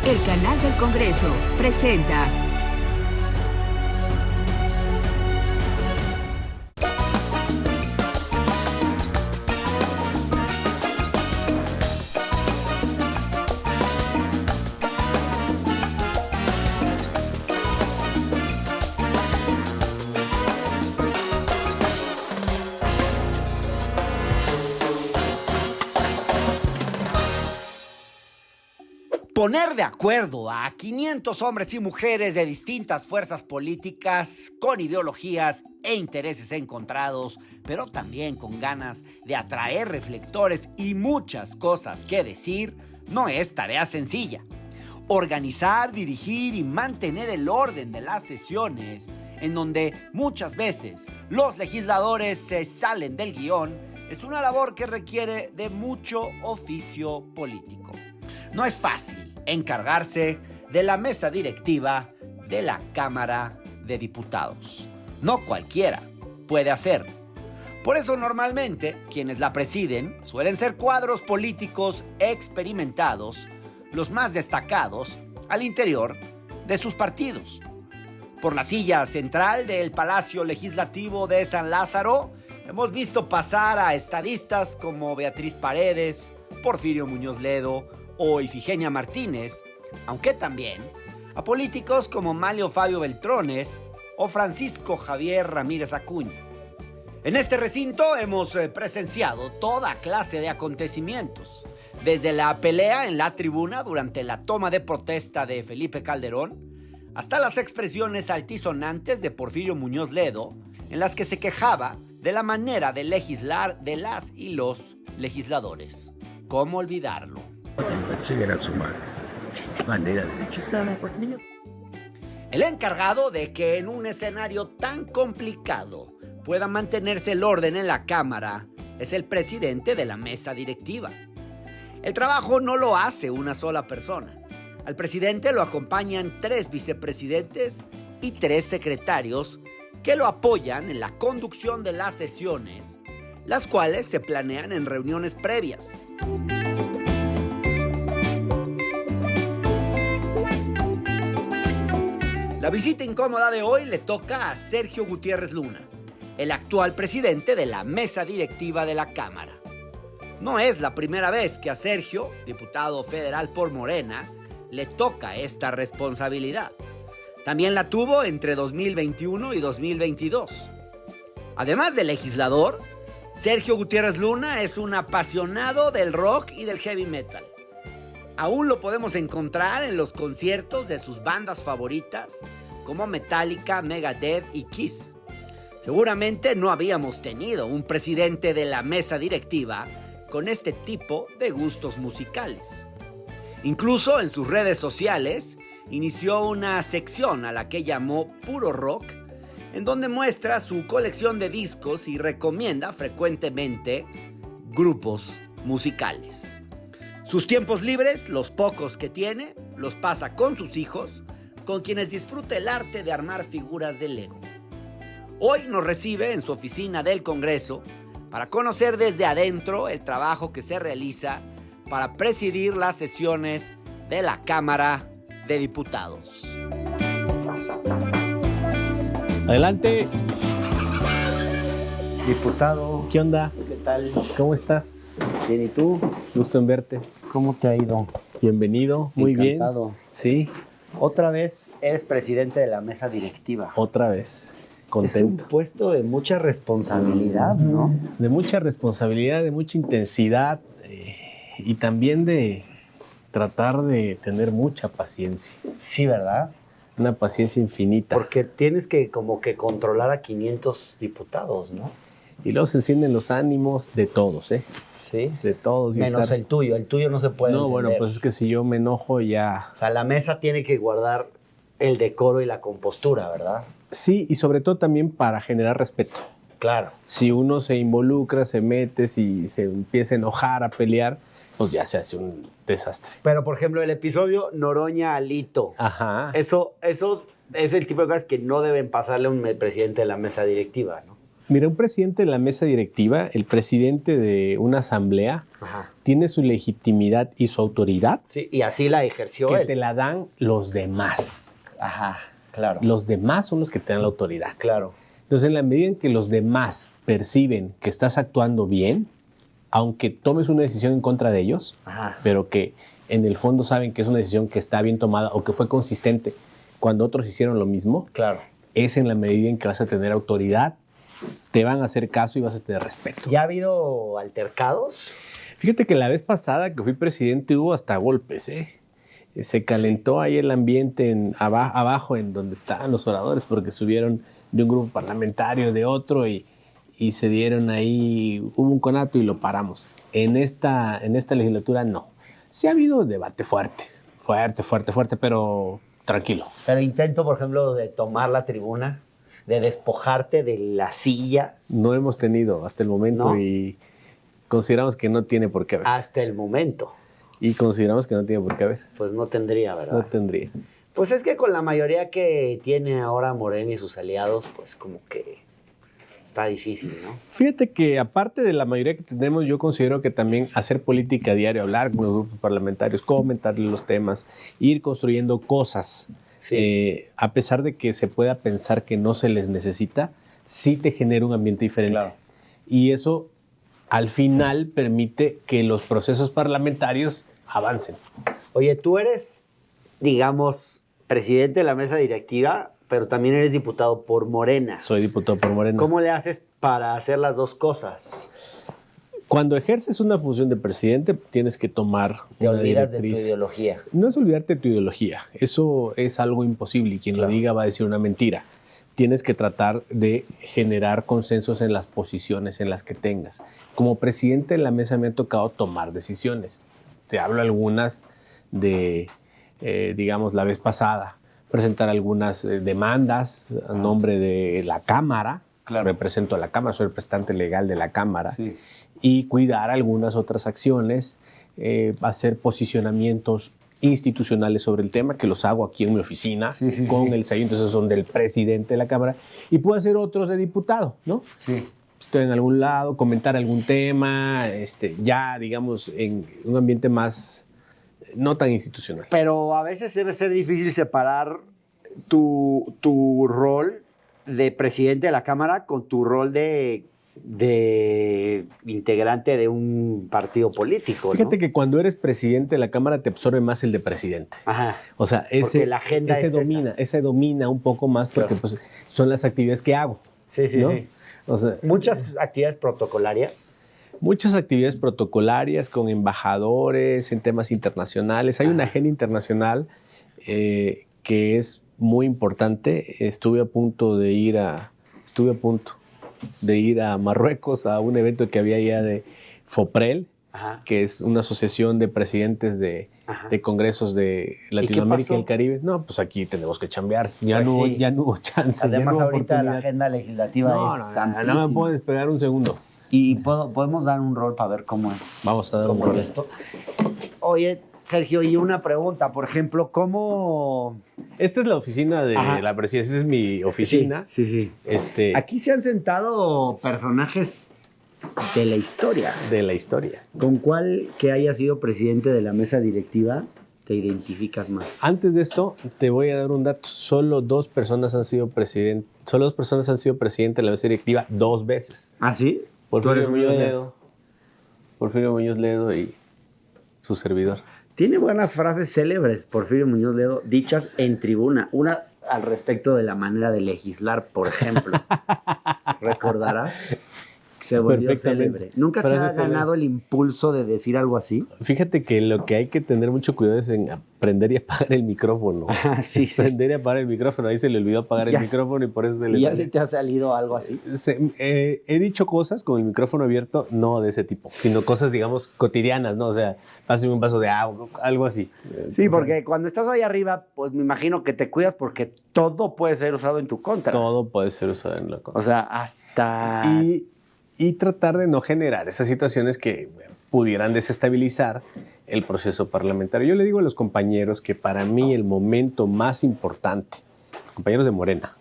El canal del Congreso presenta Poner de acuerdo a 500 hombres y mujeres de distintas fuerzas políticas, con ideologías e intereses encontrados, pero también con ganas de atraer reflectores y muchas cosas que decir, no es tarea sencilla. Organizar, dirigir y mantener el orden de las sesiones, en donde muchas veces los legisladores se salen del guión, es una labor que requiere de mucho oficio político. No es fácil encargarse de la mesa directiva de la Cámara de Diputados. No cualquiera puede hacerlo. Por eso normalmente quienes la presiden suelen ser cuadros políticos experimentados, los más destacados al interior de sus partidos. Por la silla central del Palacio Legislativo de San Lázaro hemos visto pasar a estadistas como Beatriz Paredes, Porfirio Muñoz Ledo o Ifigenia Martínez, aunque también a políticos como Manlio Fabio Beltrones o Francisco Javier Ramírez Acuña. En este recinto hemos presenciado toda clase de acontecimientos, desde la pelea en la tribuna durante la toma de protesta de Felipe Calderón, hasta las expresiones altisonantes de Porfirio Muñoz Ledo, en las que se quejaba de la manera de legislar de las y los legisladores. ¿Cómo olvidarlo? Era su manera de legislar. El encargado de que en un escenario tan complicado pueda mantenerse el orden en la Cámara es el presidente de la mesa directiva. El trabajo no lo hace una sola persona. Al presidente lo acompañan 3 vicepresidentes y 3 secretarios que lo apoyan en la conducción de las sesiones, las cuales se planean en reuniones previas. La visita incómoda de hoy le toca a Sergio Gutiérrez Luna, el actual presidente de la mesa directiva de la Cámara. No es la primera vez que a Sergio, diputado federal por Morena, le toca esta responsabilidad. También la tuvo entre 2021 y 2022. Además de legislador, Sergio Gutiérrez Luna es un apasionado del rock y del heavy metal. Aún lo podemos encontrar en los conciertos de sus bandas favoritas como Metallica, Megadeth y Kiss. Seguramente no habíamos tenido un presidente de la mesa directiva con este tipo de gustos musicales. Incluso en sus redes sociales inició una sección a la que llamó Puro Rock, en donde muestra su colección de discos y recomienda frecuentemente grupos musicales. Sus tiempos libres, los pocos que tiene, los pasa con sus hijos, con quienes disfruta el arte de armar figuras de Lego. Hoy nos recibe en su oficina del Congreso para conocer desde adentro el trabajo que se realiza para presidir las sesiones de la Cámara de Diputados. Adelante. Diputado, ¿Qué onda? ¿qué tal? ¿Cómo estás? Bien, ¿y tú? Gusto en verte. ¿Cómo te ha ido? Bienvenido. Muy Encantado. bien. Sí, Otra vez eres presidente de la mesa directiva. otra vez. Es Contento. un puesto de mucha responsabilidad, ¿no? De mucha responsabilidad, de mucha intensidad y también de tratar de tener mucha paciencia. Sí, ¿verdad? Una paciencia infinita. Porque tienes que como que controlar a 500 diputados, ¿no? Y luego se encienden los ánimos de todos, ¿eh? Sí. De todos. Y Menos estar- el tuyo no se puede No, encender. bueno, pues es que si yo me enojo ya... O sea, la mesa tiene que guardar el decoro y la compostura, ¿verdad? Sí, y sobre todo también para generar respeto. Claro. Si uno se involucra, se mete, si se empieza a enojar, a pelear, pues ya se hace un desastre. Pero, por ejemplo, el episodio Noroña-Alito. Ajá. Eso es el tipo de cosas que no deben pasarle a un presidente de la mesa directiva, ¿no? Mira, un presidente de la mesa directiva, el presidente de una asamblea, Ajá. tiene su legitimidad y su autoridad Sí, y así la ejerció que él. te la dan los demás. Ajá, claro. Los demás son los que te dan la autoridad. Claro. Entonces, en la medida en que los demás perciben que estás actuando bien, aunque tomes una decisión en contra de ellos, Ajá. pero que en el fondo saben que es una decisión que está bien tomada o que fue consistente cuando otros hicieron lo mismo, Claro. es en la medida en que vas a tener autoridad, te van a hacer caso y vas a tener respeto. ¿Ya ha habido altercados? Fíjate que la vez pasada que fui presidente hubo hasta golpes, ¿eh? Se calentó ahí el ambiente abajo en donde estaban los oradores porque subieron de un grupo parlamentario, de otro y se dieron ahí, hubo un conato y lo paramos. En esta legislatura no. Sí ha habido debate fuerte, pero tranquilo. Pero intento, por ejemplo, de tomar la tribuna, de despojarte de la silla. No hemos tenido hasta el momento ¿No? y consideramos que no tiene por qué haber. Hasta el momento. Y consideramos que no tiene por qué haber. Pues no tendría, ¿verdad? No tendría. Pues es que con la mayoría que tiene ahora Morena y sus aliados, pues como que está difícil, ¿no? Fíjate que aparte de la mayoría que tenemos, yo considero que también hacer política a diario, hablar con los grupos parlamentarios, comentarles los temas, ir construyendo cosas, Sí. a pesar de que se pueda pensar que no se les necesita, sí te genera un ambiente diferente. Claro. Y eso al final permite que los procesos parlamentarios avancen. Oye, tú eres, digamos, presidente de la mesa directiva, pero también eres diputado por Morena. Soy diputado por Morena. ¿Cómo le haces para hacer las dos cosas? Cuando ejerces una función de presidente, tienes que tomar Te una olvidas de tu directriz. ideología. No es olvidarte de tu ideología, eso es algo imposible y quien Claro. lo diga va a decir una mentira. Tienes que tratar de generar consensos en las posiciones en las que tengas. Como presidente de la mesa me ha tocado tomar decisiones. Te hablo algunas de, digamos, la vez pasada, presentar algunas demandas a nombre de la Cámara. Claro. Represento a la Cámara, soy representante legal de la Cámara. Sí. Y cuidar algunas otras acciones, hacer posicionamientos institucionales sobre el tema, que los hago aquí en mi oficina, Sí, sí, con sí. el sello, entonces son del presidente de la Cámara, y puedo hacer otros de diputado, ¿no? Sí. Estoy en algún lado, comentar algún tema, ya, digamos, en un ambiente más, no tan institucional. Pero a veces debe ser difícil separar tu rol de presidente de la Cámara con tu rol de integrante de un partido político, ¿no? Fíjate que cuando eres presidente de la Cámara te absorbe más el de presidente. Ajá. O sea, Porque la agenda es ese domina un poco más porque Claro. pues, son las actividades que hago. Sí, sí, ¿no? sí. O sea, Muchas actividades protocolarias. muchas actividades protocolarias con embajadores en temas internacionales. Hay una agenda internacional que es muy importante. Estuve a punto de ir a Marruecos a un evento que había allá de FOPREL, Ajá. que es una asociación de presidentes Ajá. de congresos de qué Latinoamérica y pasó? el Caribe. No, pues aquí tenemos que chambear. Ya, Pues no, sí. ya no hubo chance. ya Además, no hubo ahorita la oportunidad. agenda legislativa No, es no amplísima. me puedo despegar un segundo. Y podemos dar un rol para ver cómo es. Vamos a dar cómo un es rol. esto. Oye, Sergio, y una pregunta, por ejemplo, ¿cómo? Esta es la oficina de Ajá. la presidencia. Esta es mi oficina. Sí, sí. Aquí Aquí se han sentado personajes de la historia. de la historia. ¿Con cuál que haya sido presidente de la mesa directiva te identificas más? Antes de eso, te voy a dar un dato. Solo dos personas han sido presidente de la mesa directiva 2 veces. ¿Ah, sí? Tú Porfirio eres uno Muñoz de Ledo. ellos. Porfirio Muñoz Ledo y su servidor. Tiene buenas frases célebres, Porfirio Muñoz Ledo, dichas en tribuna. Una al respecto de la manera de legislar, por ejemplo. ¿Recordarás? Se volvió Perfectamente. célebre. ¿Nunca te Frase ha célebre. ganado el impulso de decir algo así? Fíjate que lo que hay que tener mucho cuidado es en aprender y apagar el micrófono. Ah, sí, sí. Aprender y apagar el micrófono. Ahí se le olvidó apagar Ya el micrófono y por eso se le ¿Y ya salió. se te ha salido algo así? He dicho cosas con el micrófono abierto, no de ese tipo, sino cosas, digamos, cotidianas, ¿no? O sea, pásame un vaso de agua, algo así. Sí, porque cuando estás ahí arriba, pues me imagino que te cuidas porque todo puede ser usado en tu contra. Todo puede ser usado en la cosa. O sea, hasta... Y tratar de no generar esas situaciones que pudieran desestabilizar el proceso parlamentario. Yo le digo a los compañeros que para mí el momento más importante, compañeros de Morena,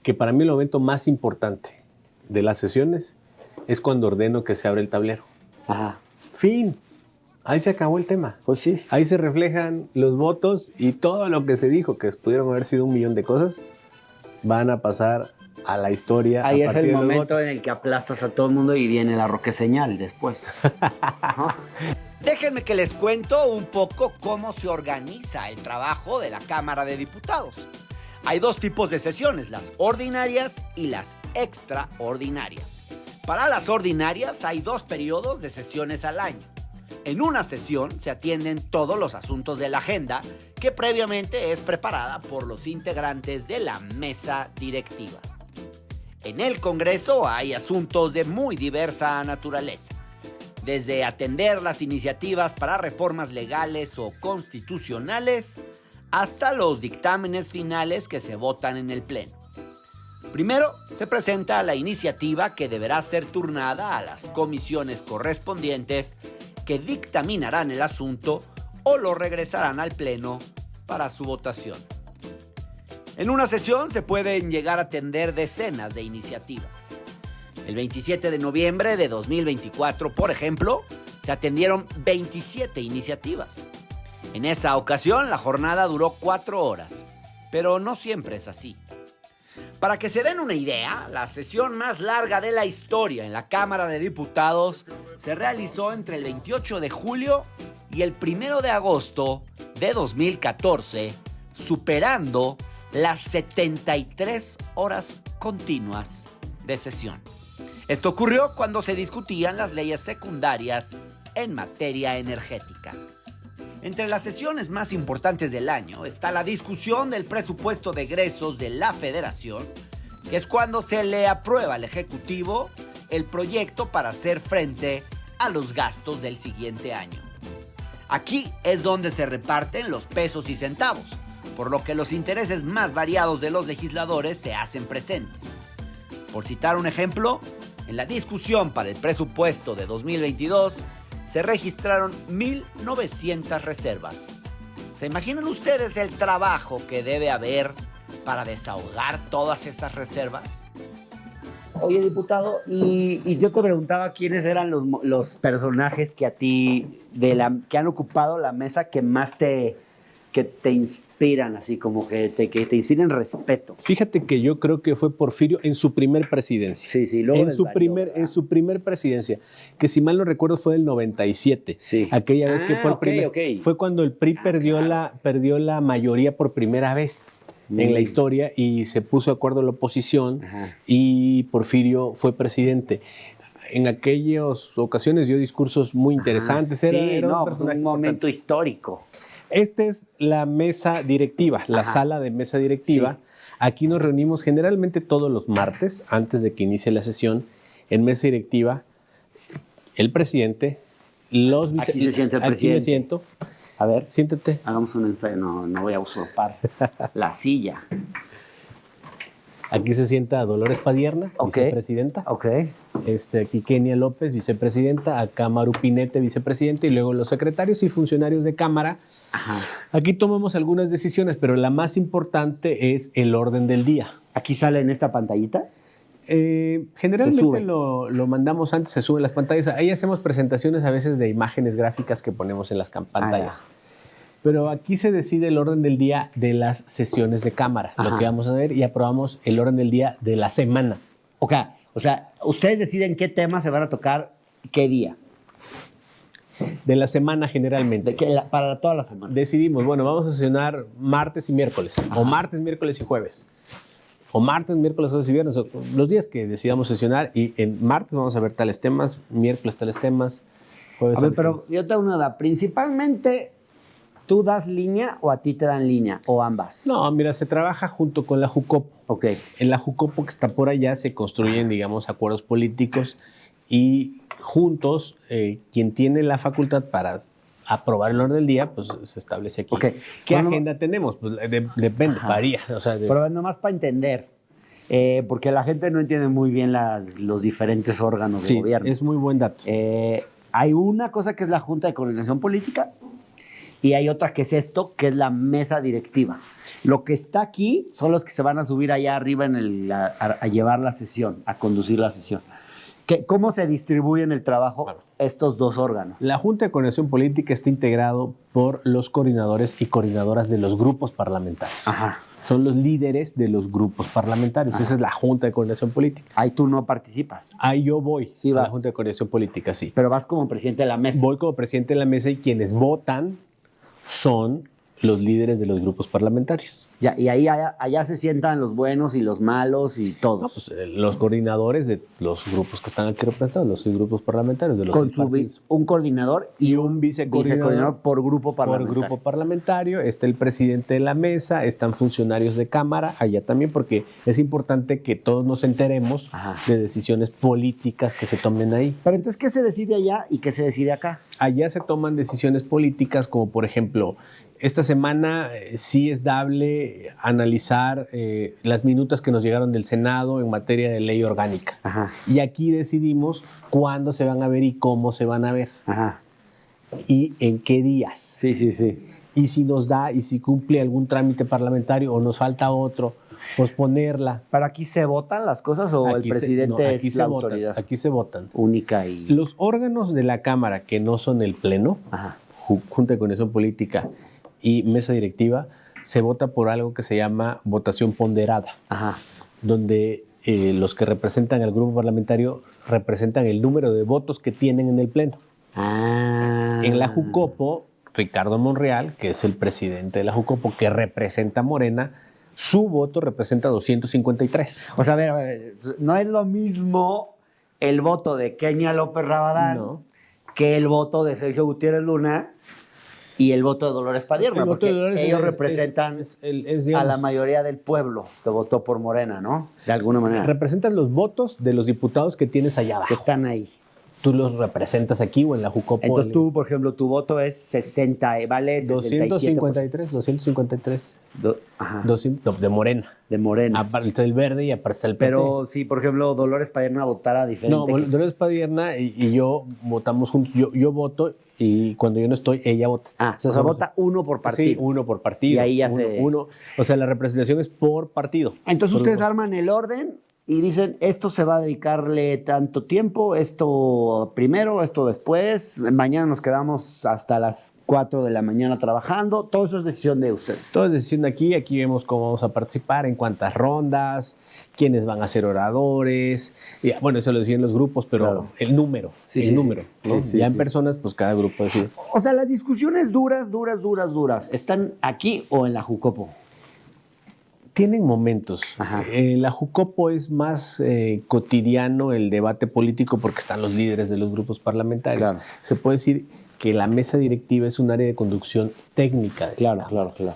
que para mí el momento más importante de las sesiones es cuando ordeno que se abre el tablero. Ajá. Fin. Ahí se acabó el tema. Pues sí. Ahí se reflejan los votos y todo lo que se dijo, que pudieron haber sido 1,000,000 de cosas, van a pasar a la historia. Ahí a es partir el de los momento votos. en el que aplastas a todo el mundo y viene la roque señal después. Ajá. Déjenme que les cuento un poco cómo se organiza el trabajo de la Cámara de Diputados. Hay dos tipos de sesiones, las ordinarias y las extraordinarias. Para las ordinarias hay 2 periodos de sesiones al año. En una sesión se atienden todos los asuntos de la agenda que previamente es preparada por los integrantes de la mesa directiva. En el Congreso hay asuntos de muy diversa naturaleza, desde atender las iniciativas para reformas legales o constitucionales hasta los dictámenes finales que se votan en el Pleno. Primero se presenta la iniciativa que deberá ser turnada a las comisiones correspondientes que dictaminarán el asunto o lo regresarán al Pleno para su votación. En una sesión se pueden llegar a atender decenas de iniciativas. El 27 de noviembre de 2024, por ejemplo, se atendieron 27 iniciativas. En esa ocasión, la jornada duró 4 horas, pero no siempre es así. Para que se den una idea, la sesión más larga de la historia en la Cámara de Diputados se realizó entre el 28 de julio y el 1 de agosto de 2014, superando las 73 horas continuas de sesión. Esto ocurrió cuando se discutían las leyes secundarias en materia energética. Entre las sesiones más importantes del año está la discusión del presupuesto de egresos de la Federación, que es cuando se le aprueba al Ejecutivo el proyecto para hacer frente a los gastos del siguiente año. Aquí es donde se reparten los pesos y centavos, por lo que los intereses más variados de los legisladores se hacen presentes. Por citar un ejemplo, en la discusión para el presupuesto de 2022, se registraron 1,900 reservas. ¿Se imaginan ustedes el trabajo que debe haber para desahogar todas esas reservas? Oye, diputado, y yo te preguntaba quiénes eran los personajes que a ti, que han ocupado la mesa que más te inspiran, así como que te inspiran respeto. Fíjate que yo creo que fue Porfirio en su primer presidencia. Sí, luego en su primer presidencia, que si mal no recuerdo fue el 97. Sí. Aquella vez que fue el ok, primer, ok. fue cuando el PRI perdió la mayoría por primera vez en la historia y se puso de acuerdo la oposición. Ajá. Y Porfirio fue presidente. En aquellas ocasiones dio discursos muy interesantes. Sí, Era un fue personaje un momento importante. histórico. Esta es la mesa directiva, la Ajá. sala de mesa directiva. Sí. Aquí nos reunimos generalmente todos los martes, antes de que inicie la sesión, en mesa directiva, el presidente, los vice... Aquí se sienta el Aquí presidente. me siento. A ver, Siéntate. hagamos un ensayo. No voy a usurpar la silla. Aquí se sienta Dolores Padierna, Ok. vicepresidenta. Ok. Aquí Kenia López, vicepresidenta. Acá Maru Pinete, vicepresidente. Y luego los secretarios y funcionarios de Cámara. Ajá. Aquí tomamos algunas decisiones, pero la más importante es el orden del día. Aquí sale en esta pantallita. Se Generalmente sube. lo mandamos antes, se suben las pantallas. Ahí hacemos presentaciones a veces de imágenes gráficas que ponemos en las pantallas. Pero aquí se decide el orden del día de las sesiones de Cámara, Ajá. lo que vamos a ver, y aprobamos el orden del día de la semana. O sea, ustedes deciden qué temas se van a tocar qué día. De la semana generalmente. Para toda la semana. Decidimos, bueno, vamos a sesionar martes y miércoles, o martes, miércoles y jueves. O martes, miércoles, jueves y viernes, o los días que decidamos sesionar, y en martes vamos a ver tales temas, miércoles tales temas, jueves A ver, tales pero yo tengo una duda. Principalmente, ¿tú das línea o a ti te dan línea? ¿O ambas? No, mira, se trabaja junto con la Jucopo. Ok. En la Jucopo que está por allá se construyen, digamos, acuerdos políticos y juntos quien tiene la facultad para aprobar el orden del día, pues se establece aquí. Ok. ¿Qué Bueno, agenda tenemos? Pues depende, Ajá. varía. O sea, Pero nomás para entender, porque la gente no entiende muy bien los diferentes órganos de sí, gobierno. es muy buen dato. Hay una cosa que es la Junta de Coordinación Política. Y hay otra que es esto, que es la mesa directiva. Lo que está aquí son los que se van a subir allá arriba a llevar la sesión, a conducir la sesión. ¿Cómo se distribuyen el trabajo estos dos órganos? La Junta de Coordinación Política está integrado por los coordinadores y coordinadoras de los grupos parlamentarios. Ajá. Son los líderes de los grupos parlamentarios. Esa es la Junta de Coordinación Política. Ahí tú no participas. Ahí yo voy Sí, a la vas. Junta de Coordinación Política, sí. Pero vas como presidente de la mesa. Voy como presidente de la mesa y quienes votan son los líderes de los grupos parlamentarios. Ya, y ahí allá se sientan los buenos y los malos y todos. No, pues, los coordinadores de los grupos que están aquí representados, los grupos parlamentarios de los con seis partidos. un coordinador Y un vicecoordinador por grupo parlamentario. Por grupo parlamentario, está el presidente de la mesa, están funcionarios de Cámara, allá también, porque es importante que todos nos enteremos Ajá. de decisiones políticas que se tomen ahí. Pero entonces, ¿qué se decide allá y qué se decide acá? Allá se toman decisiones políticas como, por ejemplo, esta semana sí es dable analizar las minutas que nos llegaron del Senado en materia de ley orgánica. Ajá. Y aquí decidimos cuándo se van a ver y cómo se van a ver Ajá. y en qué días. Sí, sí, sí. Y si nos da y si cumple algún trámite parlamentario o nos falta otro, posponerla. ¿Para aquí se votan las cosas o el presidente aquí es se la votan, autoridad aquí se votan. única y... Los órganos de la Cámara que no son el Pleno, Ajá. Junta de Coordinación Política y Mesa Directiva, se vota por algo que se llama votación ponderada, Ajá. donde los que representan al grupo parlamentario representan el número de votos que tienen en el Pleno. Ah. En la Jucopo, Ricardo Monreal, que es el presidente de la Jucopo, que representa a Morena, su voto representa 253. O sea, a ver, no es lo mismo el voto de Kenia López Rabadán No. que el voto de Sergio Gutiérrez Luna y el voto de Dolores Padierna, El voto porque de Dolores ellos es- representan es, a digamos, la mayoría del pueblo que votó por Morena, ¿no? De alguna manera. representan los votos de los diputados que tienes allá abajo. Que están ahí. Tú los representas aquí o en la Jucopo. Entonces tú, por ejemplo, tu voto es 60, vale 67%. 253. Ajá, 200, no, de Morena. de Morena. Aparte está el verde y aparte está el PT. Pero si, por ejemplo, Dolores Padierna votara diferente. No, Dolores Padierna y yo votamos juntos. Yo voto y cuando yo no estoy, ella vota. o sea, somos- vota uno por partido. Sí, uno por partido. Y ahí ya uno, se- o sea, la representación es por partido. Entonces Por ustedes grupo. arman el orden y dicen, esto se va a dedicarle tanto tiempo, esto primero, esto después, mañana nos quedamos hasta las 4 de la mañana trabajando, todo eso es decisión de ustedes. Todo es decisión de aquí vemos cómo vamos a participar, en cuántas rondas, quiénes van a ser oradores. Y, bueno, eso lo deciden los grupos, pero Claro. el número, Sí, el sí, número. sí. ¿no? Sí, sí, ya en sí. personas, pues cada grupo decide. O sea, las discusiones duras, ¿están aquí o en la Jucopo? Tienen momentos. Ajá. La Jucopo es más cotidiano el debate político porque están los líderes de los grupos parlamentarios. Claro. Se puede decir que la mesa directiva es un área de conducción técnica. de la Cámara. claro.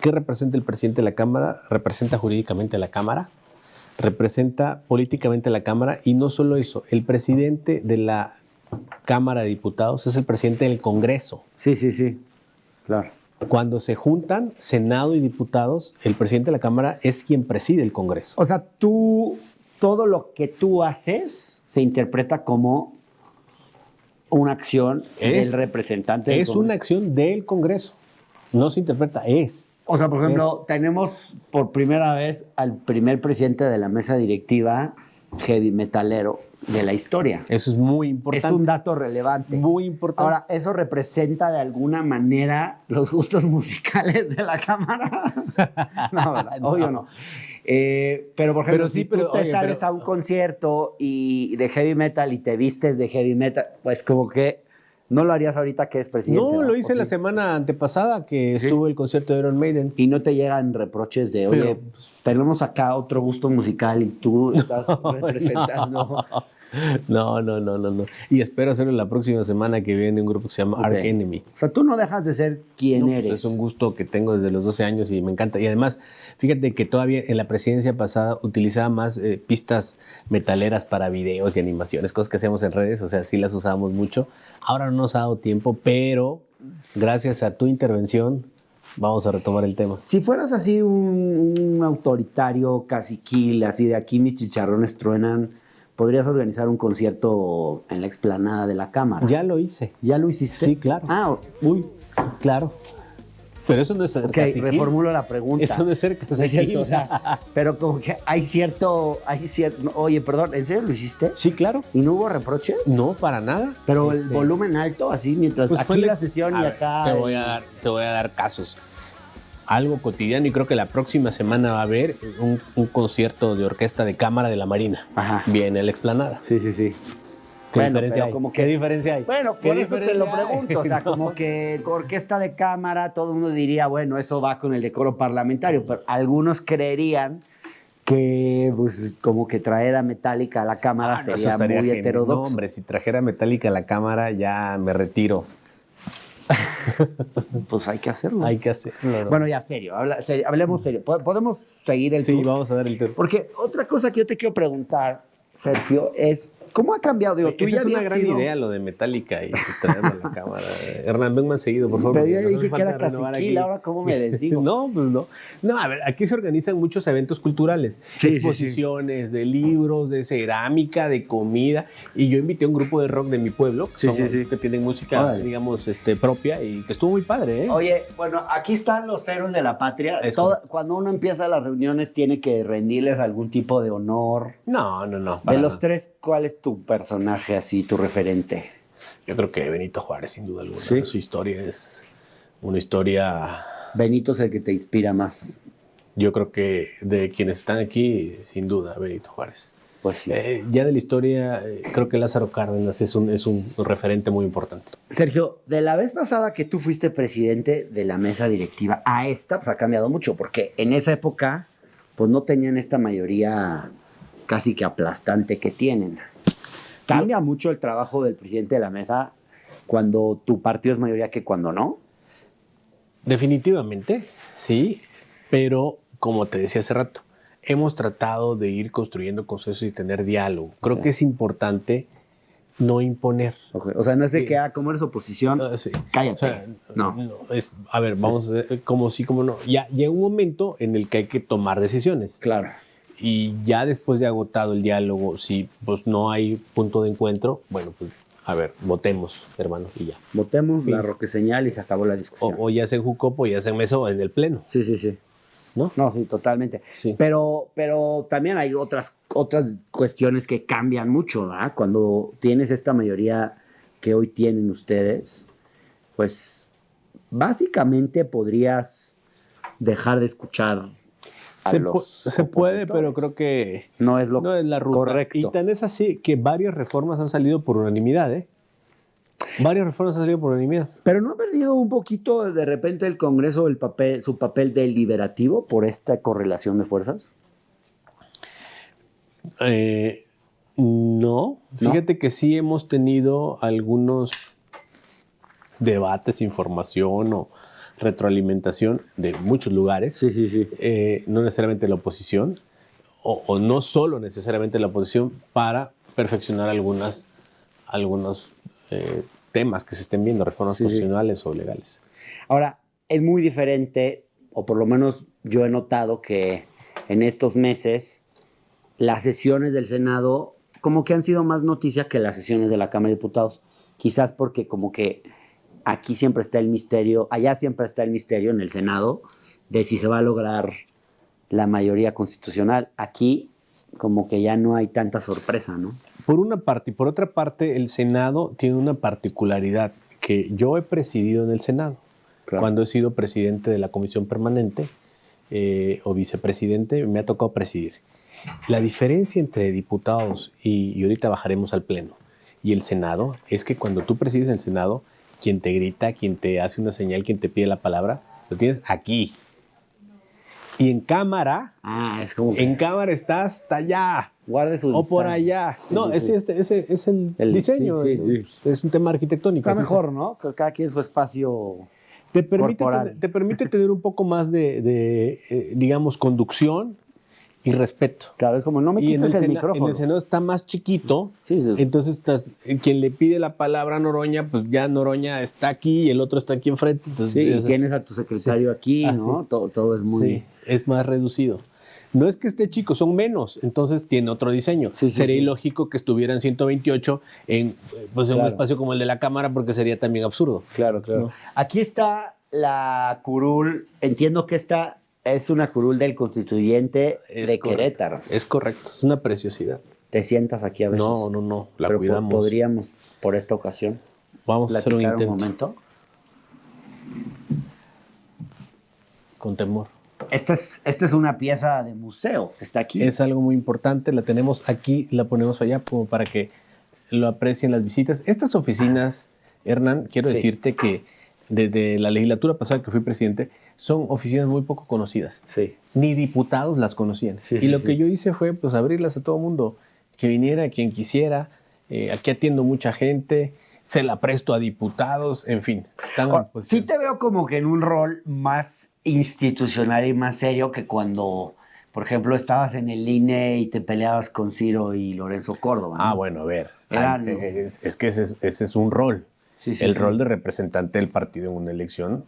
¿Qué representa el presidente de la Cámara? Representa jurídicamente a la Cámara, representa políticamente a la Cámara y no solo eso, el presidente de la Cámara de Diputados es el presidente del Congreso. Sí, claro. Cuando se juntan Senado y diputados, el presidente de la Cámara es quien preside el Congreso. O sea, todo lo que tú haces se interpreta como una acción del representante del Es Congreso. una acción del Congreso. No se interpreta, es. O sea, por ejemplo, tenemos por primera vez al primer presidente de la mesa directiva heavy metalero de la historia. Eso es muy importante. Es un dato relevante. muy importante. Ahora, ¿eso representa de alguna manera los gustos musicales de la Cámara? No, ¿verdad? Obvio no. Pero, por ejemplo, Pero sí, si pero, tú te oye, sales pero- a un concierto de heavy metal y te vistes de heavy metal, pues como que no lo harías ahorita que es presidente. no, ¿verdad? lo hice ¿O la sí? semana antepasada que estuvo el concierto de Iron Maiden. Y no te llegan reproches de, oye, Pero- tenemos acá otro gusto musical y tú estás representando. No. Y espero hacerlo la próxima semana que viene un grupo que se llama Ok. Arch Enemy. O sea, tú no dejas de ser quien No, pues eres. es un gusto que tengo desde los 12 años y me encanta. Y además, fíjate que todavía en la presidencia pasada utilizaba más pistas metaleras para videos y animaciones, cosas que hacemos en redes, o sea, sí las usábamos mucho. Ahora no nos ha dado tiempo, pero gracias a tu intervención vamos a retomar el tema. Si fueras así un autoritario caciquil, así de aquí mis chicharrones truenan, podrías organizar un concierto en la explanada de la Cámara. Ya lo hice. ¿Ya lo hiciste? Sí, claro. Ah, uy. Claro. Pero eso no es ser Ok, caciquín. reformulo la pregunta. Eso no es ser No es cierto, caciquín. o sea, pero como que hay cierto, oye, perdón, ¿en serio lo hiciste? Sí, claro. ¿Y no hubo reproches? No, para nada. Pero el Este, volumen alto, así, mientras pues fue aquí la sesión a y ver, acá... Te voy a dar casos. Algo cotidiano, y creo que la próxima semana va a haber un concierto de orquesta de cámara de la Marina. Ajá. Viene a la explanada. Sí, sí, sí. ¿Qué Bueno, diferencia pero hay? como que- ¿Qué diferencia hay? Bueno, ¿Qué por eso te lo diferencia hay? pregunto. O sea, No. como que orquesta de cámara, todo uno diría, bueno, eso va con el decoro parlamentario, pero algunos creerían que, pues, como que traer a Metallica a la cámara Ah, no, eso sería estaría muy genial. heterodoxo. No, hombre, si trajera Metallica a la cámara, ya me retiro. Pues hay que hacerlo. Hay que hacerlo, ¿no? Bueno, ya, serio, hablemos serio. ¿Podemos seguir el sí, tour? vamos a dar el tour. Porque otra cosa que yo te quiero preguntar, Sergio, es ¿cómo ha cambiado? Digo, tú Esa ya es una habías gran sido- idea, lo de Metallica y traerme a la cámara. Hernán, ven más seguido, por favor. Pero porque yo ya nos dije hace que era falta renovar caciquil, aquí. ahora ¿cómo me desdigo? No, pues no. No, a ver, aquí se organizan muchos eventos culturales, Sí, sí, exposiciones de libros, de cerámica, de comida. Y yo invité a un grupo de rock de mi pueblo, Sí, sí, sí. que tienen música, Órale. digamos, propia y que estuvo muy padre, ¿eh? Oye, bueno, aquí están los héroes de la patria. Es Cuando uno empieza las reuniones tiene que rendirles algún tipo de honor. No. De para los nada. tres, ¿cuál es tu personaje así, tu referente? Yo creo que Benito Juárez, sin duda alguna. Sí. Su historia es una historia. Benito es el que te inspira más. Yo creo que de quienes están aquí, sin duda, Benito Juárez. Pues sí. Ya de la historia, creo que Lázaro Cárdenas es un referente muy importante. Sergio, de la vez pasada que tú fuiste presidente de la mesa directiva a esta, pues ha cambiado mucho, porque en esa época, pues no tenían esta mayoría casi que aplastante que tienen. ¿Cambia mucho el trabajo del presidente de la mesa cuando tu partido es mayoría que cuando no? Definitivamente, sí, pero como te decía hace rato, hemos tratado de ir construyendo consensos y tener diálogo. Creo Sí. que es importante no imponer. O sea, no es de Sí. que, como eres oposición, Sí. cállate. O sea, No. es, a ver, vamos a hacer como sí, como no. Ya llega un momento en el que hay que tomar decisiones. Claro. Y ya después de agotado el diálogo, si pues no hay punto de encuentro, bueno, pues a ver, votemos, hermano, y ya. Votemos Sí. la roque señal y se acabó la discusión. O ya sea en Jucopo, ya sea en Mesa o en el Pleno, Sí, sí, sí. ¿no? No, sí, totalmente. Sí. Pero también hay otras cuestiones que cambian mucho, ¿verdad? Cuando tienes esta mayoría que hoy tienen ustedes, pues básicamente podrías dejar de escuchar a los Se puede, pero opositores. creo que No es lo no es la ruta. correcto. Y tan es así que varias reformas han salido por unanimidad, ¿eh? Varias reformas han salido por unanimidad. Pero ¿no ha perdido un poquito de repente el Congreso su papel deliberativo por esta correlación de fuerzas? No, fíjate que sí hemos tenido algunos debates, información o retroalimentación de muchos lugares, Sí, sí, sí. no necesariamente la oposición, o no solo necesariamente la oposición, para perfeccionar algunos temas que se estén viendo, reformas Sí, sí. constitucionales o legales. Ahora, es muy diferente, o por lo menos yo he notado que en estos meses las sesiones del Senado como que han sido más noticia que las sesiones de la Cámara de Diputados. Quizás porque como que aquí siempre está el misterio, allá siempre está el misterio en el Senado de si se va a lograr la mayoría constitucional. Aquí como que ya no hay tanta sorpresa, ¿no? Por una parte, y por otra parte, el Senado tiene una particularidad que yo he presidido en el Senado. Claro. Cuando he sido presidente de la comisión permanente o vicepresidente, me ha tocado presidir. La diferencia entre diputados y ahorita bajaremos al Pleno y el Senado es que cuando tú presides el Senado, quien te grita, quien te hace una señal, quien te pide la palabra, lo tienes aquí. Y en Cámara, Es como que está hasta allá. guarde su O por distancia. allá. No, Sí, sí, sí. ese es el El- diseño. sí, sí, Es un tema arquitectónico. Está así mejor, ¿no? Que cada quien su espacio. Te permite, corporal. te permite tener un poco más digamos, conducción y respeto. Claro, es como, no me Y quites el en micrófono. el Senado está más chiquito. Sí, sí. Entonces, quien le pide la palabra a Noroña, pues ya Noroña está aquí y el otro está aquí enfrente. Entonces, Sí, y tienes a tu secretario aquí, Ah, ¿no? sí. Todo es muy... Sí, es más reducido. no es que esté chico, son menos, entonces tiene otro diseño. Sería ilógico que estuvieran 128 en, pues, en un espacio como el de la Cámara, porque sería también absurdo. Claro. ¿No? Aquí está la curul, entiendo que esta es una curul del Constituyente de Querétaro. Es correcto, es una preciosidad. ¿Te sientas aquí a veces? No, la pero cuidamos. Podríamos, por esta ocasión, vamos a hacer un intento. un momento. Con temor. Esta es una pieza de museo, está aquí. Es algo muy importante, la tenemos aquí, la ponemos allá como para que lo aprecien las visitas. Estas oficinas, Hernán, quiero decirte que desde la legislatura pasada que fui presidente, son oficinas muy poco conocidas. Sí. Ni diputados las conocían. Y lo que yo hice fue pues abrirlas a todo el mundo, que viniera quien quisiera. Aquí atiendo mucha gente, se la presto a diputados, en fin. Sí te veo como que en un rol más institucional y más serio que cuando, por ejemplo, estabas en el INE y te peleabas con Ciro y Lorenzo Córdoba, ¿no? Bueno, a ver. Es que ese es un rol. El rol de representante del partido en una elección,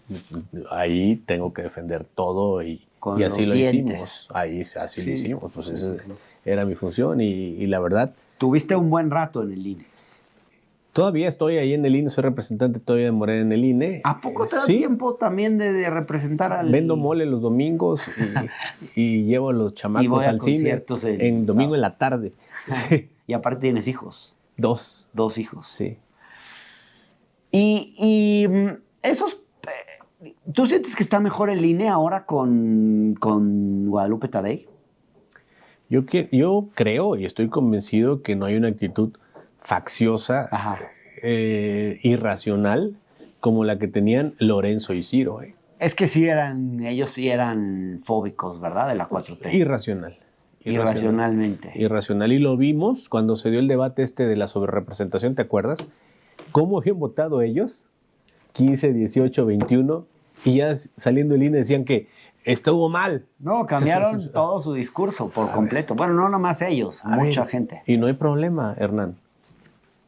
ahí tengo que defender todo y así lo hicimos. Así lo hicimos, pues esa era mi función y la verdad... Tuviste un buen rato en el INE. Todavía estoy ahí en el INE, soy representante todavía de Morena en el INE. ¿A poco te da tiempo también de representar al...? Vendo mole los domingos y llevo a los chamacos al cine en domingo en la tarde. Sí. Y aparte tienes hijos. Dos hijos. Sí. Y esos... ¿Tú sientes que está mejor el INE ahora con Guadalupe Tadei? Yo creo y estoy convencido que no hay una actitud facciosa, irracional, como la que tenían Lorenzo y Ciro. Es que ellos sí eran fóbicos, ¿verdad? De la 4T. Irracionalmente. Irracional. Y lo vimos cuando se dio el debate de la sobrerepresentación, ¿te acuerdas? ¿Cómo habían votado ellos? 15, 18, 21, y ya saliendo el INE decían que estuvo mal. No, cambiaron todo su discurso por completo. Bueno, no nomás ellos, mucha gente. Y no hay problema, Hernán.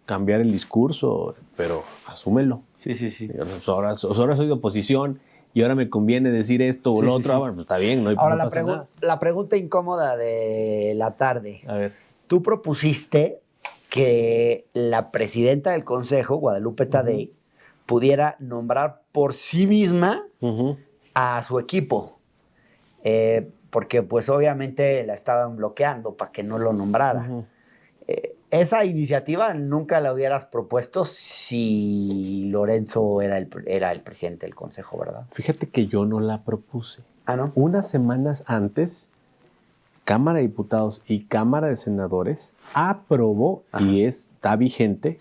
Cambiar el discurso, pero asúmelo. Sí. Ahora soy de oposición y ahora me conviene decir esto o lo otro. Bueno, pues está bien, no pasa nada. La pregunta incómoda de la tarde. A ver. Tú propusiste que la presidenta del Consejo, Guadalupe Tadei, pudiera nombrar por sí misma a su equipo. Porque pues obviamente la estaban bloqueando para que no lo nombrara. Esa iniciativa nunca la hubieras propuesto si Lorenzo era el presidente del Consejo, ¿verdad? Fíjate que yo no la propuse. ¿No? Unas semanas antes, Cámara de Diputados y Cámara de Senadores aprobó, y está vigente,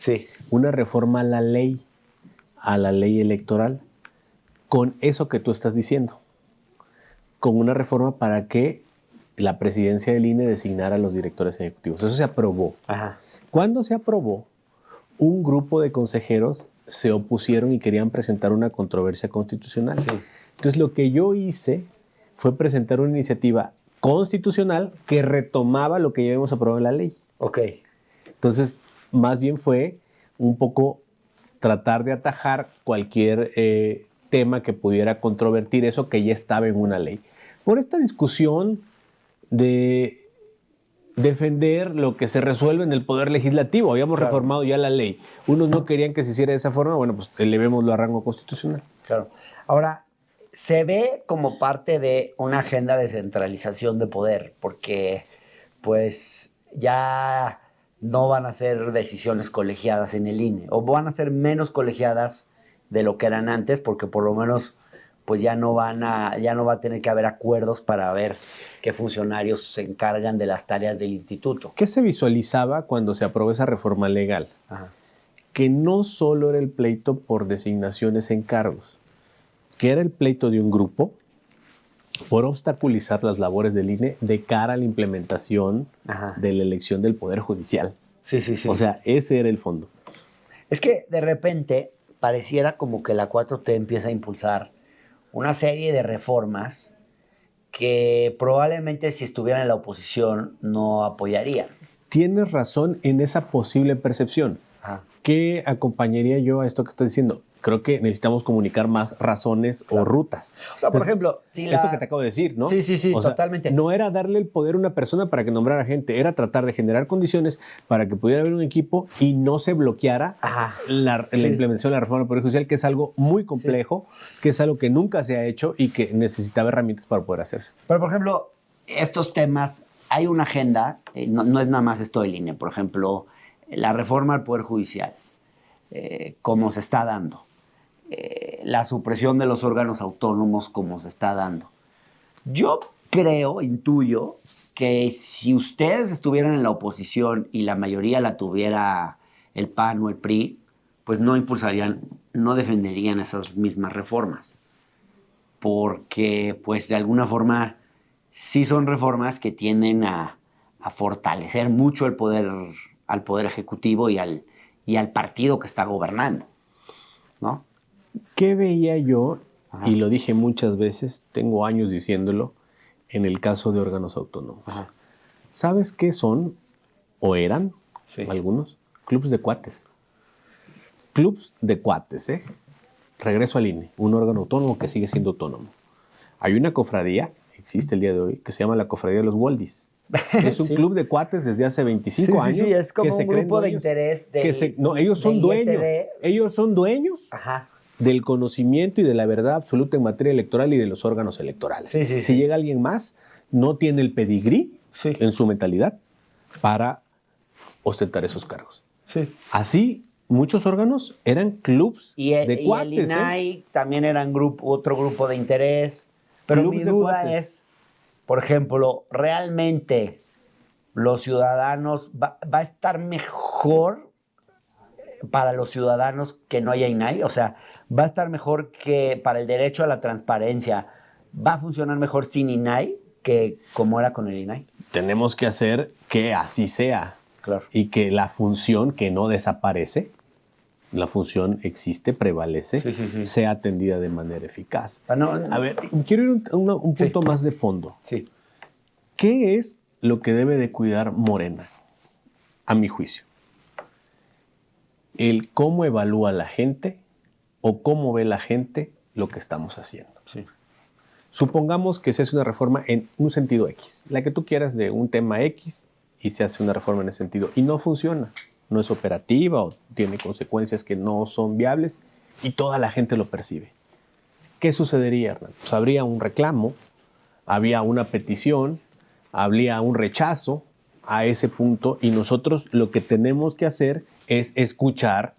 una reforma a la ley electoral, con eso que tú estás diciendo. Con una reforma para que la presidencia del INE designara a los directores ejecutivos. Eso se aprobó. Cuando se aprobó, un grupo de consejeros se opusieron y querían presentar una controversia constitucional. Entonces, lo que yo hice fue presentar una iniciativa constitucional que retomaba lo que ya habíamos aprobado en la ley. Entonces, más bien fue un poco tratar de atajar cualquier tema que pudiera controvertir eso que ya estaba en una ley. Por esta discusión de defender lo que se resuelve en el Poder Legislativo. Habíamos reformado ya la ley. Unos no querían que se hiciera de esa forma. Bueno, pues elevémoslo a rango constitucional. Ahora, se ve como parte de una agenda de centralización de poder, porque pues ya no van a ser decisiones colegiadas en el INE, o van a ser menos colegiadas de lo que eran antes, porque por lo menos pues ya no va a tener que haber acuerdos para ver qué funcionarios se encargan de las tareas del instituto. ¿Qué se visualizaba cuando se aprobó esa reforma legal? Que no solo era el pleito por designaciones en cargos, que era el pleito de un grupo por obstaculizar las labores del INE de cara a la implementación de la elección del Poder Judicial. O sea, ese era el fondo. Es que de repente pareciera como que la 4T empieza a impulsar una serie de reformas que probablemente si estuvieran en la oposición no apoyarían. Tienes razón en esa posible percepción. ¿Qué acompañaría yo a esto que estás diciendo? creo que necesitamos comunicar más razones o rutas. O sea, por Entonces, ejemplo, si esto que te acabo de decir, ¿no? Sí, O sea, totalmente. no era darle el poder a una persona para que nombrara gente, era tratar de generar condiciones para que pudiera haber un equipo y no se bloqueara Ajá. la Sí. implementación de la reforma del Poder Judicial, que es algo muy complejo, que es algo que nunca se ha hecho y que necesitaba herramientas para poder hacerse. Pero, por ejemplo, estos temas, hay una agenda, no es nada más esto del INE, por ejemplo, la reforma al Poder Judicial, como se está dando, la supresión de los órganos autónomos, como se está dando. Yo creo, intuyo, que si ustedes estuvieran en la oposición y la mayoría la tuviera el PAN o el PRI, pues no impulsarían, no defenderían esas mismas reformas. Porque, pues, de alguna forma, sí son reformas que tienden a fortalecer mucho el poder, al poder ejecutivo y al partido que está gobernando, ¿no? ¿Qué veía yo? Ajá. Y lo dije muchas veces, tengo años diciéndolo, en el caso de órganos autónomos. Ajá. ¿Sabes qué son o eran Sí. algunos? Clubs de cuates. Clubs de cuates, ¿eh? Regreso al INE, un órgano autónomo que sigue siendo autónomo. Hay una cofradía, existe el día de hoy, que se llama la Cofradía de los Woldis. Es un Sí. club de cuates desde hace 25 años. Sí, es como que se un creen grupo de dueños, interés no, ellos son del dueños. IETD. Ellos son dueños Ajá. del conocimiento y de la verdad absoluta en materia electoral y de los órganos electorales. Sí, sí, Si sí. llega alguien más, no tiene el pedigrí Sí. en su mentalidad para ostentar esos cargos. Sí. Así, muchos órganos eran clubs Y de el cuates. INAI también era otro grupo de interés. Pero Clubes mi de duda cuates. es, por ejemplo, ¿realmente los ciudadanos va a estar mejor para los ciudadanos que no haya INAI? O sea, ¿va a estar mejor que para el derecho a la transparencia? ¿Va a funcionar mejor sin INAI que como era con el INAI? Tenemos que hacer que así sea. Claro. Y que la función que no desaparece, la función existe, prevalece, Sí, sí, sí. sea atendida de manera eficaz. O sea, no, A ver, quiero ir un Sí. punto más de fondo. Sí. ¿Qué es lo que debe de cuidar Morena, a mi juicio? El cómo evalúa la gente o cómo ve la gente lo que estamos haciendo. Sí. Supongamos que se hace una reforma en un sentido X, la que tú quieras de un tema X, y se hace una reforma en ese sentido y no funciona, no es operativa o tiene consecuencias que no son viables y toda la gente lo percibe. ¿Qué sucedería, Hernán? Pues habría un reclamo, había una petición, habría un rechazo a ese punto y nosotros lo que tenemos que hacer es escuchar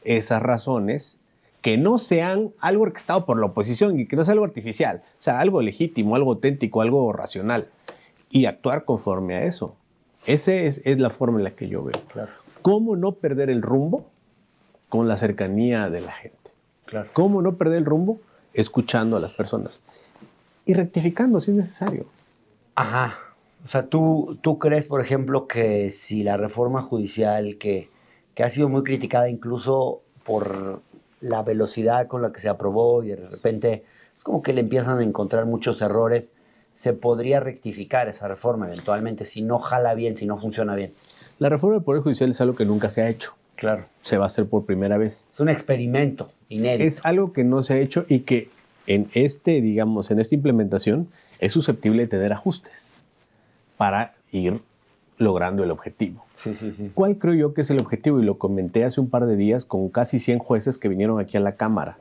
esas razones que no sean algo orquestado por la oposición y que no sea algo artificial, o sea, algo legítimo, algo auténtico, algo racional y actuar conforme a eso. Esa es la forma en la que yo veo. Claro. ¿Cómo no perder el rumbo con la cercanía de la gente? Claro. ¿Cómo no perder el rumbo escuchando a las personas? Y rectificando si es necesario. Ajá. O sea, ¿tú crees, por ejemplo, que si la reforma judicial, que ha sido muy criticada incluso por la velocidad con la que se aprobó y de repente es como que le empiezan a encontrar muchos errores, se podría rectificar esa reforma eventualmente si no jala bien, si no funciona bien? La reforma del Poder Judicial es algo que nunca se ha hecho. Claro. Se va a hacer por primera vez. Es un experimento inédito. Es algo que no se ha hecho y que en esta implementación es susceptible de tener ajustes para ir logrando el objetivo. Sí, sí, sí. ¿Cuál creo yo que es el objetivo? Y lo comenté hace un par de días con casi 100 jueces que vinieron aquí a la Cámara.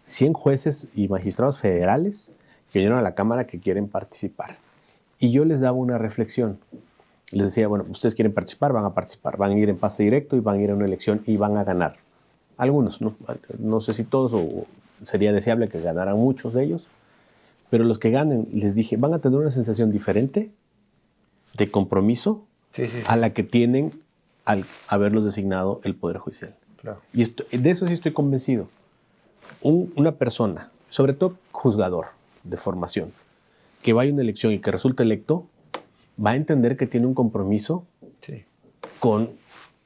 100 jueces y magistrados federales que vinieron a la Cámara que quieren participar. Y yo les daba una reflexión. Les decía, bueno, ustedes quieren participar, van a ir en pase directo y van a ir a una elección y van a ganar. Algunos, no sé si todos, o sería deseable que ganaran muchos de ellos, pero los que ganen, les dije, van a tener una sensación diferente de compromiso Sí, sí, sí. a la que tienen al haberlos designado el Poder Judicial. Claro. Y de eso sí estoy convencido. Una persona, sobre todo juzgador de formación, que vaya a una elección y que resulte electo, va a entender que tiene un compromiso Sí. con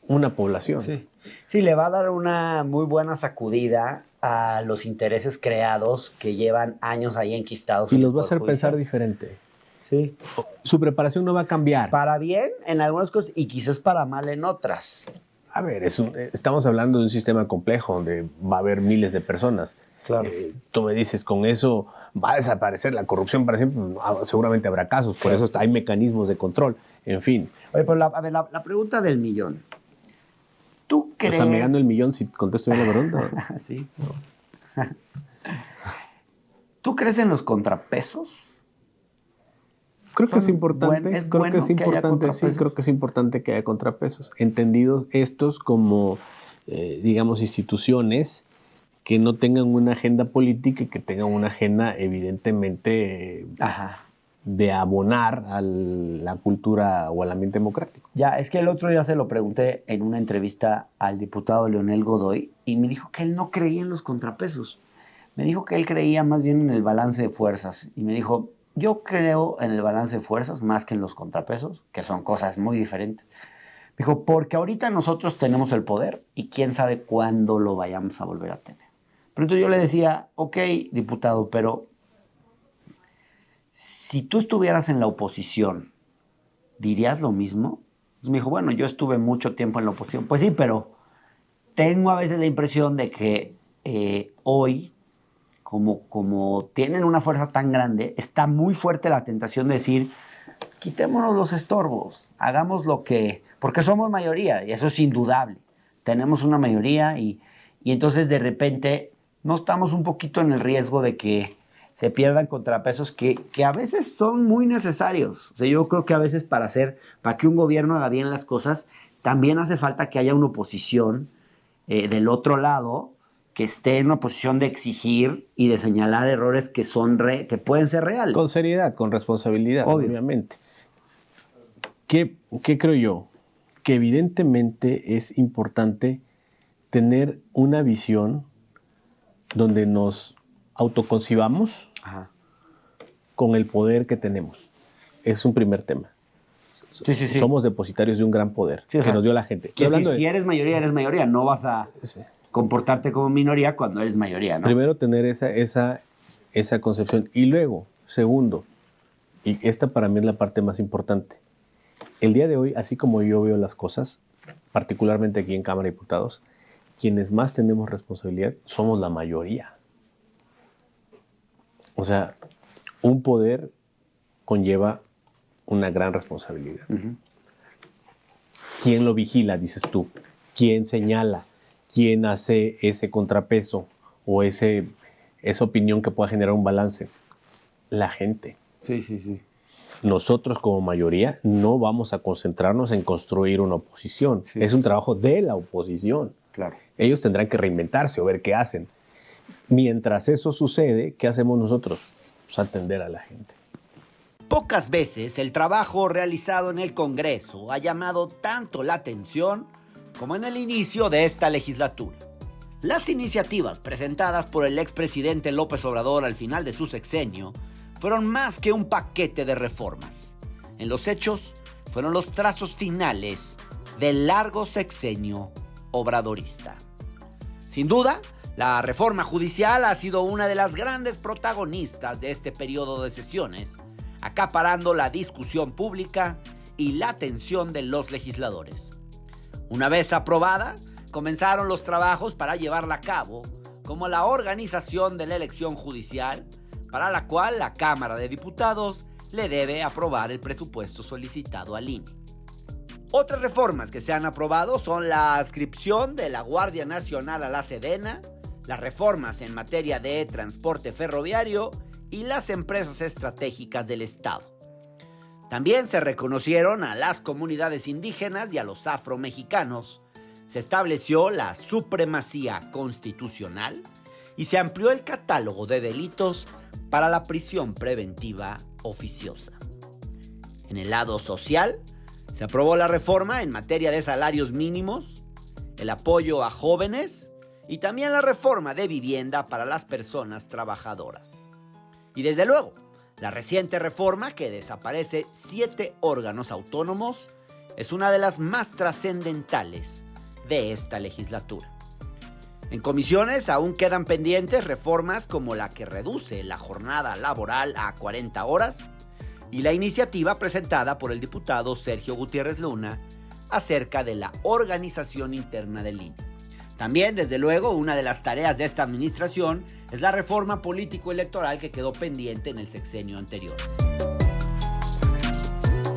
una población. Sí. Sí, le va a dar una muy buena sacudida a los intereses creados que llevan años ahí enquistados. Y en los el va a hacer Poder pensar Judicial. diferente. Sí. Su preparación no va a cambiar. Para bien en algunas cosas y quizás para mal en otras. A ver, estamos hablando de un sistema complejo donde va a haber miles de personas. Claro. Tú me dices, con eso va a desaparecer la corrupción para siempre. Seguramente habrá casos, por eso hay mecanismos de control. En fin. Oye, pero la pregunta del millón. ¿Tú crees? O sea, me gano el millón si contesto bien la pregunta. Sí. ¿Tú crees en los contrapesos? Creo que es importante. Creo que es importante, sí, creo que es importante que haya contrapesos. Entendidos estos como, digamos, instituciones que no tengan una agenda política y que tengan una agenda evidentemente de abonar a la cultura o al ambiente democrático. Ya, es que el otro día se lo pregunté en una entrevista al diputado Leonel Godoy y me dijo que él no creía en los contrapesos. Me dijo que él creía más bien en el balance de fuerzas y me dijo, yo creo en el balance de fuerzas más que en los contrapesos, que son cosas muy diferentes. Me dijo, porque ahorita nosotros tenemos el poder y quién sabe cuándo lo vayamos a volver a tener. Pero entonces yo le decía, ok, diputado, pero si tú estuvieras en la oposición, ¿dirías lo mismo? Entonces me dijo, bueno, yo estuve mucho tiempo en la oposición. Pues sí, pero tengo a veces la impresión de que hoy, como tienen una fuerza tan grande, está muy fuerte la tentación de decir, quitémonos los estorbos, hagamos lo que... Porque somos mayoría, y eso es indudable. Tenemos una mayoría y entonces de repente no estamos un poquito en el riesgo de que se pierdan contrapesos que a veces son muy necesarios. O sea, yo creo que a veces para que un gobierno haga bien las cosas, también hace falta que haya una oposición del otro lado que esté en una posición de exigir y de señalar errores que pueden ser reales. Con seriedad, con responsabilidad, obviamente. ¿Qué creo yo? Que evidentemente es importante tener una visión donde nos autoconcibamos con el poder que tenemos. Es un primer tema. Sí. Somos depositarios de un gran poder que nos dio la gente. Si eres mayoría, eres mayoría. No vas a comportarte como minoría cuando eres mayoría, ¿no? Primero, tener esa concepción. Y luego, segundo, y esta para mí es la parte más importante, el día de hoy, así como yo veo las cosas, particularmente aquí en Cámara de Diputados, quienes más tenemos responsabilidad somos la mayoría. O sea, un poder conlleva una gran responsabilidad. ¿Quién lo vigila, dices tú? ¿Quién señala? ¿Quién hace ese contrapeso o esa opinión que pueda generar un balance? La gente. Sí. Nosotros como mayoría no vamos a concentrarnos en construir una oposición. Sí. Es un trabajo de la oposición. Claro. Ellos tendrán que reinventarse o ver qué hacen. Mientras eso sucede, ¿qué hacemos nosotros? Pues atender a la gente. Pocas veces el trabajo realizado en el Congreso ha llamado tanto la atención como en el inicio de esta legislatura. Las iniciativas presentadas por el expresidente López Obrador al final de su sexenio fueron más que un paquete de reformas. En los hechos, fueron los trazos finales del largo sexenio obradorista. Sin duda, la reforma judicial ha sido una de las grandes protagonistas de este periodo de sesiones, acaparando la discusión pública y la atención de los legisladores. Una vez aprobada, comenzaron los trabajos para llevarla a cabo, como la organización de la elección judicial, para la cual la Cámara de Diputados le debe aprobar el presupuesto solicitado al INE. Otras reformas que se han aprobado son la adscripción de la Guardia Nacional a la Sedena, las reformas en materia de transporte ferroviario y las empresas estratégicas del Estado. También se reconocieron a las comunidades indígenas y a los afromexicanos. Se estableció la supremacía constitucional y se amplió el catálogo de delitos para la prisión preventiva oficiosa. En el lado social, se aprobó la reforma en materia de salarios mínimos, el apoyo a jóvenes y también la reforma de vivienda para las personas trabajadoras. Y desde luego, la reciente reforma que desaparece 7 órganos autónomos es una de las más trascendentales de esta legislatura. En comisiones aún quedan pendientes reformas como la que reduce la jornada laboral a 40 horas y la iniciativa presentada por el diputado Sergio Gutiérrez Luna acerca de la organización interna del INE. También, desde luego, una de las tareas de esta administración es la reforma político-electoral que quedó pendiente en el sexenio anterior.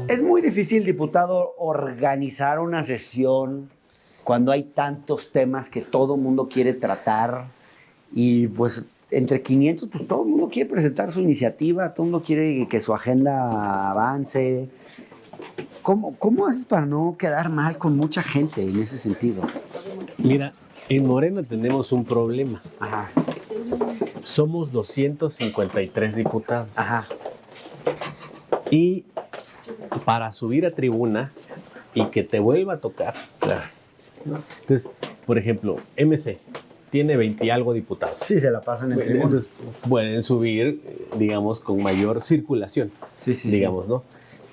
Es muy difícil, diputado, organizar una sesión cuando hay tantos temas que todo mundo quiere tratar y pues entre 500, pues todo el mundo quiere presentar su iniciativa, todo el mundo quiere que su agenda avance. ¿Cómo haces para no quedar mal con mucha gente en ese sentido? Mira, en Morena tenemos un problema. Ajá, Somos 253 diputados. ajá. Y para subir a tribuna y que te vuelva a tocar. Claro. Entonces, por ejemplo, MC tiene 20 y algo diputados. Sí, se la pasan en tribuna. Entonces, pueden subir, digamos, con mayor circulación, Sí, digamos, ¿no?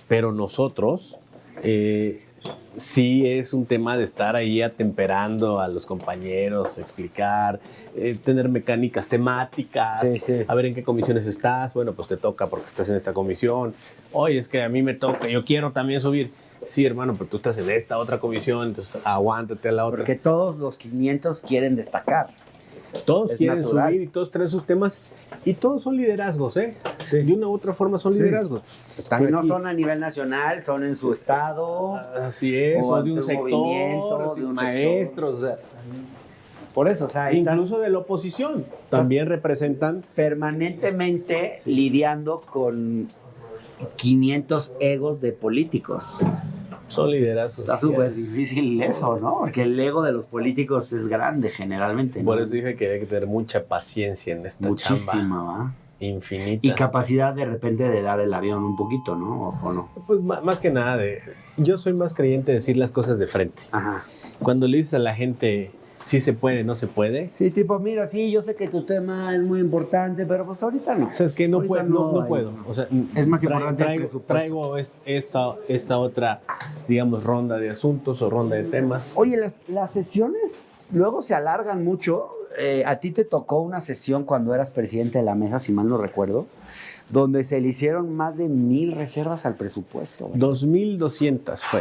Pero nosotros, sí es un tema de estar ahí atemperando a los compañeros, explicar, tener mecánicas temáticas, Sí, sí. a ver en qué comisiones estás. Bueno, pues te toca porque estás en esta comisión. Oye, es que a mí me toca, yo quiero también subir. Sí, hermano, pero tú estás en esta otra comisión, entonces aguántate a la otra. Porque todos los 500 quieren destacar. Todos es quieren natural. subir y todos traen sus temas y todos son liderazgos, ¿eh? Sí. De una u otra forma son liderazgos. Están Si no aquí. son a nivel nacional, son en su estado. Así es, o o de un ante un movimiento, sector, de un maestros, o sea, Por eso, o sea, incluso estás de la oposición. También representan. permanentemente lidiando con 500 egos de políticos. Son liderazgos. Está súper difícil eso, ¿no? Porque el ego de los políticos es grande generalmente, ¿no? Por eso dije que hay que tener mucha paciencia en esta chamba. Muchísima, ¿va? Infinita. Y capacidad de repente de dar el avión un poquito, ¿no? ¿O no? Pues más que nada, yo soy más creyente de decir las cosas de frente. Ajá. Cuando le dices a la gente, sí se puede, no se puede, Sí, tipo, mira, sí, yo sé que tu tema es muy importante, pero pues ahorita no. o sea, es que no Ahorita puedo, no hay- puedo. O sea, Es más importante el traigo esta otra, digamos, ronda de asuntos o ronda de temas. Oye, las sesiones luego se alargan mucho. A ti te tocó una sesión cuando eras presidente de la mesa, si mal no recuerdo, donde se le hicieron más de 1,000 reservas al presupuesto. ¿Verdad? 2,200 fue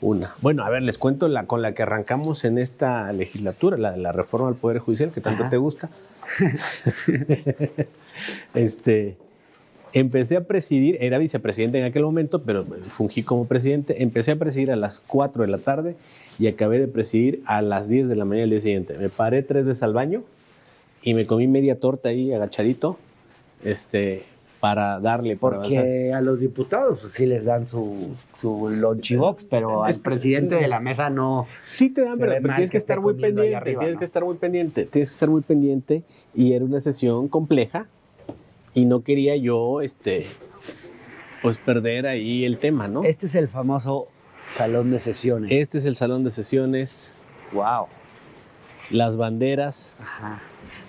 una. Bueno, a ver, les cuento con la que arrancamos en esta legislatura, la reforma al Poder Judicial, que tanto Ajá. te gusta. Empecé a presidir, era vicepresidente en aquel momento, pero fungí como presidente. Empecé a presidir a las 4 de la tarde y acabé de presidir a las 10 de la mañana del día siguiente. Me paré 3 veces al baño y me comí media torta ahí agachadito, para darle, para avanzar. Porque a los diputados pues, sí les dan su lonchibox, pero al presidente de la mesa no. Sí te dan, Se pero ve mal tienes que que esté estar muy comiendo ahí pendiente, arriba, tienes ¿no? que estar muy pendiente y era una sesión compleja y no quería yo, pues perder ahí el tema, ¿no? Este es el famoso salón de sesiones. Este es el salón de sesiones, Wow. las banderas, Ajá.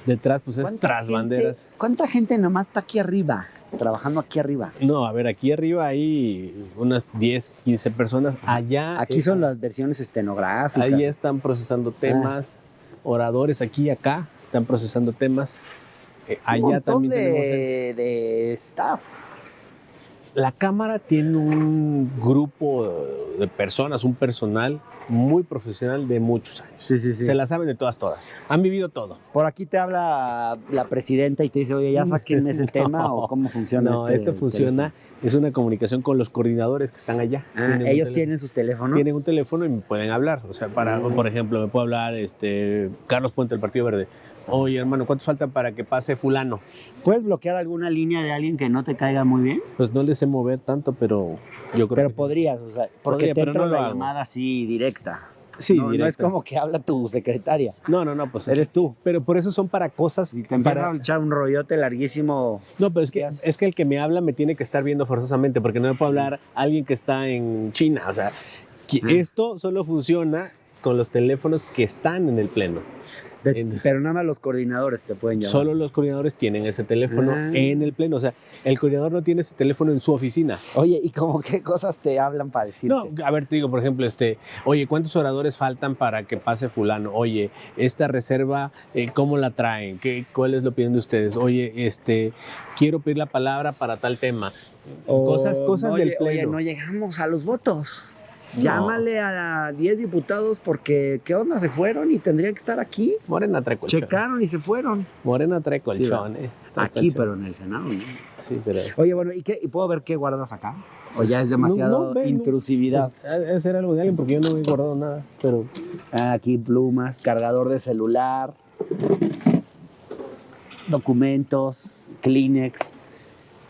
detrás pues es ¿Cuánta tras gente- banderas. ¿Cuánta gente nomás está aquí arriba, trabajando aquí arriba? No, a ver, aquí arriba hay unas 10, 15 personas, allá Aquí son las versiones estenográficas. ahí están procesando temas, oradores aquí y acá están procesando temas. Un Allá montón también tenemos gente. de staff. La Cámara tiene un grupo de personas, un personal muy profesional de muchos años. Sí. Se la saben de todas. Han vivido todo. Por aquí te habla la presidenta y te dice, oye, ya sáquenme ese tema o cómo funciona. No, esto funciona, es una comunicación con los coordinadores que están allá. teléfono. un Ellos teléfono. tienen sus teléfonos. Tienen un teléfono y me pueden hablar. O sea, por ejemplo, me puede hablar Carlos Puente del Partido Verde. Oye, hermano, ¿cuántos faltan para que pase fulano? ¿Puedes bloquear alguna línea de alguien que no te caiga muy bien? Pues no les sé mover tanto, pero yo creo Pero que podrías, o sea, porque Podría, te pero entra no lo la hago. llamada así directa. sí, no, no es directo. como que habla tu secretaria. No, pues Eres tú. pero por eso son para cosas Y te empieza para a echar un rollote larguísimo. No, pero es que el que me habla me tiene que estar viendo forzosamente, porque no me puede hablar alguien que está en China. O sea, esto solo funciona con los teléfonos que están en el pleno. Pero nada más los coordinadores te pueden llamar. Solo los coordinadores tienen ese teléfono Ah. en el pleno. O sea, el coordinador no tiene ese teléfono en su oficina. Oye, ¿y como qué cosas te hablan para decirte? No, a ver, te digo, por ejemplo, oye, ¿cuántos oradores faltan para que pase fulano? Oye, esta reserva, ¿cómo la traen? ¿Cuál es la opinión de ustedes? Oye, quiero pedir la palabra para tal tema. O, Cosas oye, del pleno. Oye, no llegamos a los votos. Llámale a 10 diputados porque, ¿qué onda? Se fueron y tendrían que estar aquí. Morena trae colchón. Checaron y se fueron. Morena trae colchón, Trae Aquí, colchón. pero en el Senado, ¿no? Sí, pero... Oye, bueno, ¿y puedo ver qué guardas acá? ¿O ya es demasiado ve, intrusividad? Pues, es ser algo de alguien porque yo no he guardado nada, pero... Aquí plumas, cargador de celular, documentos, Kleenex.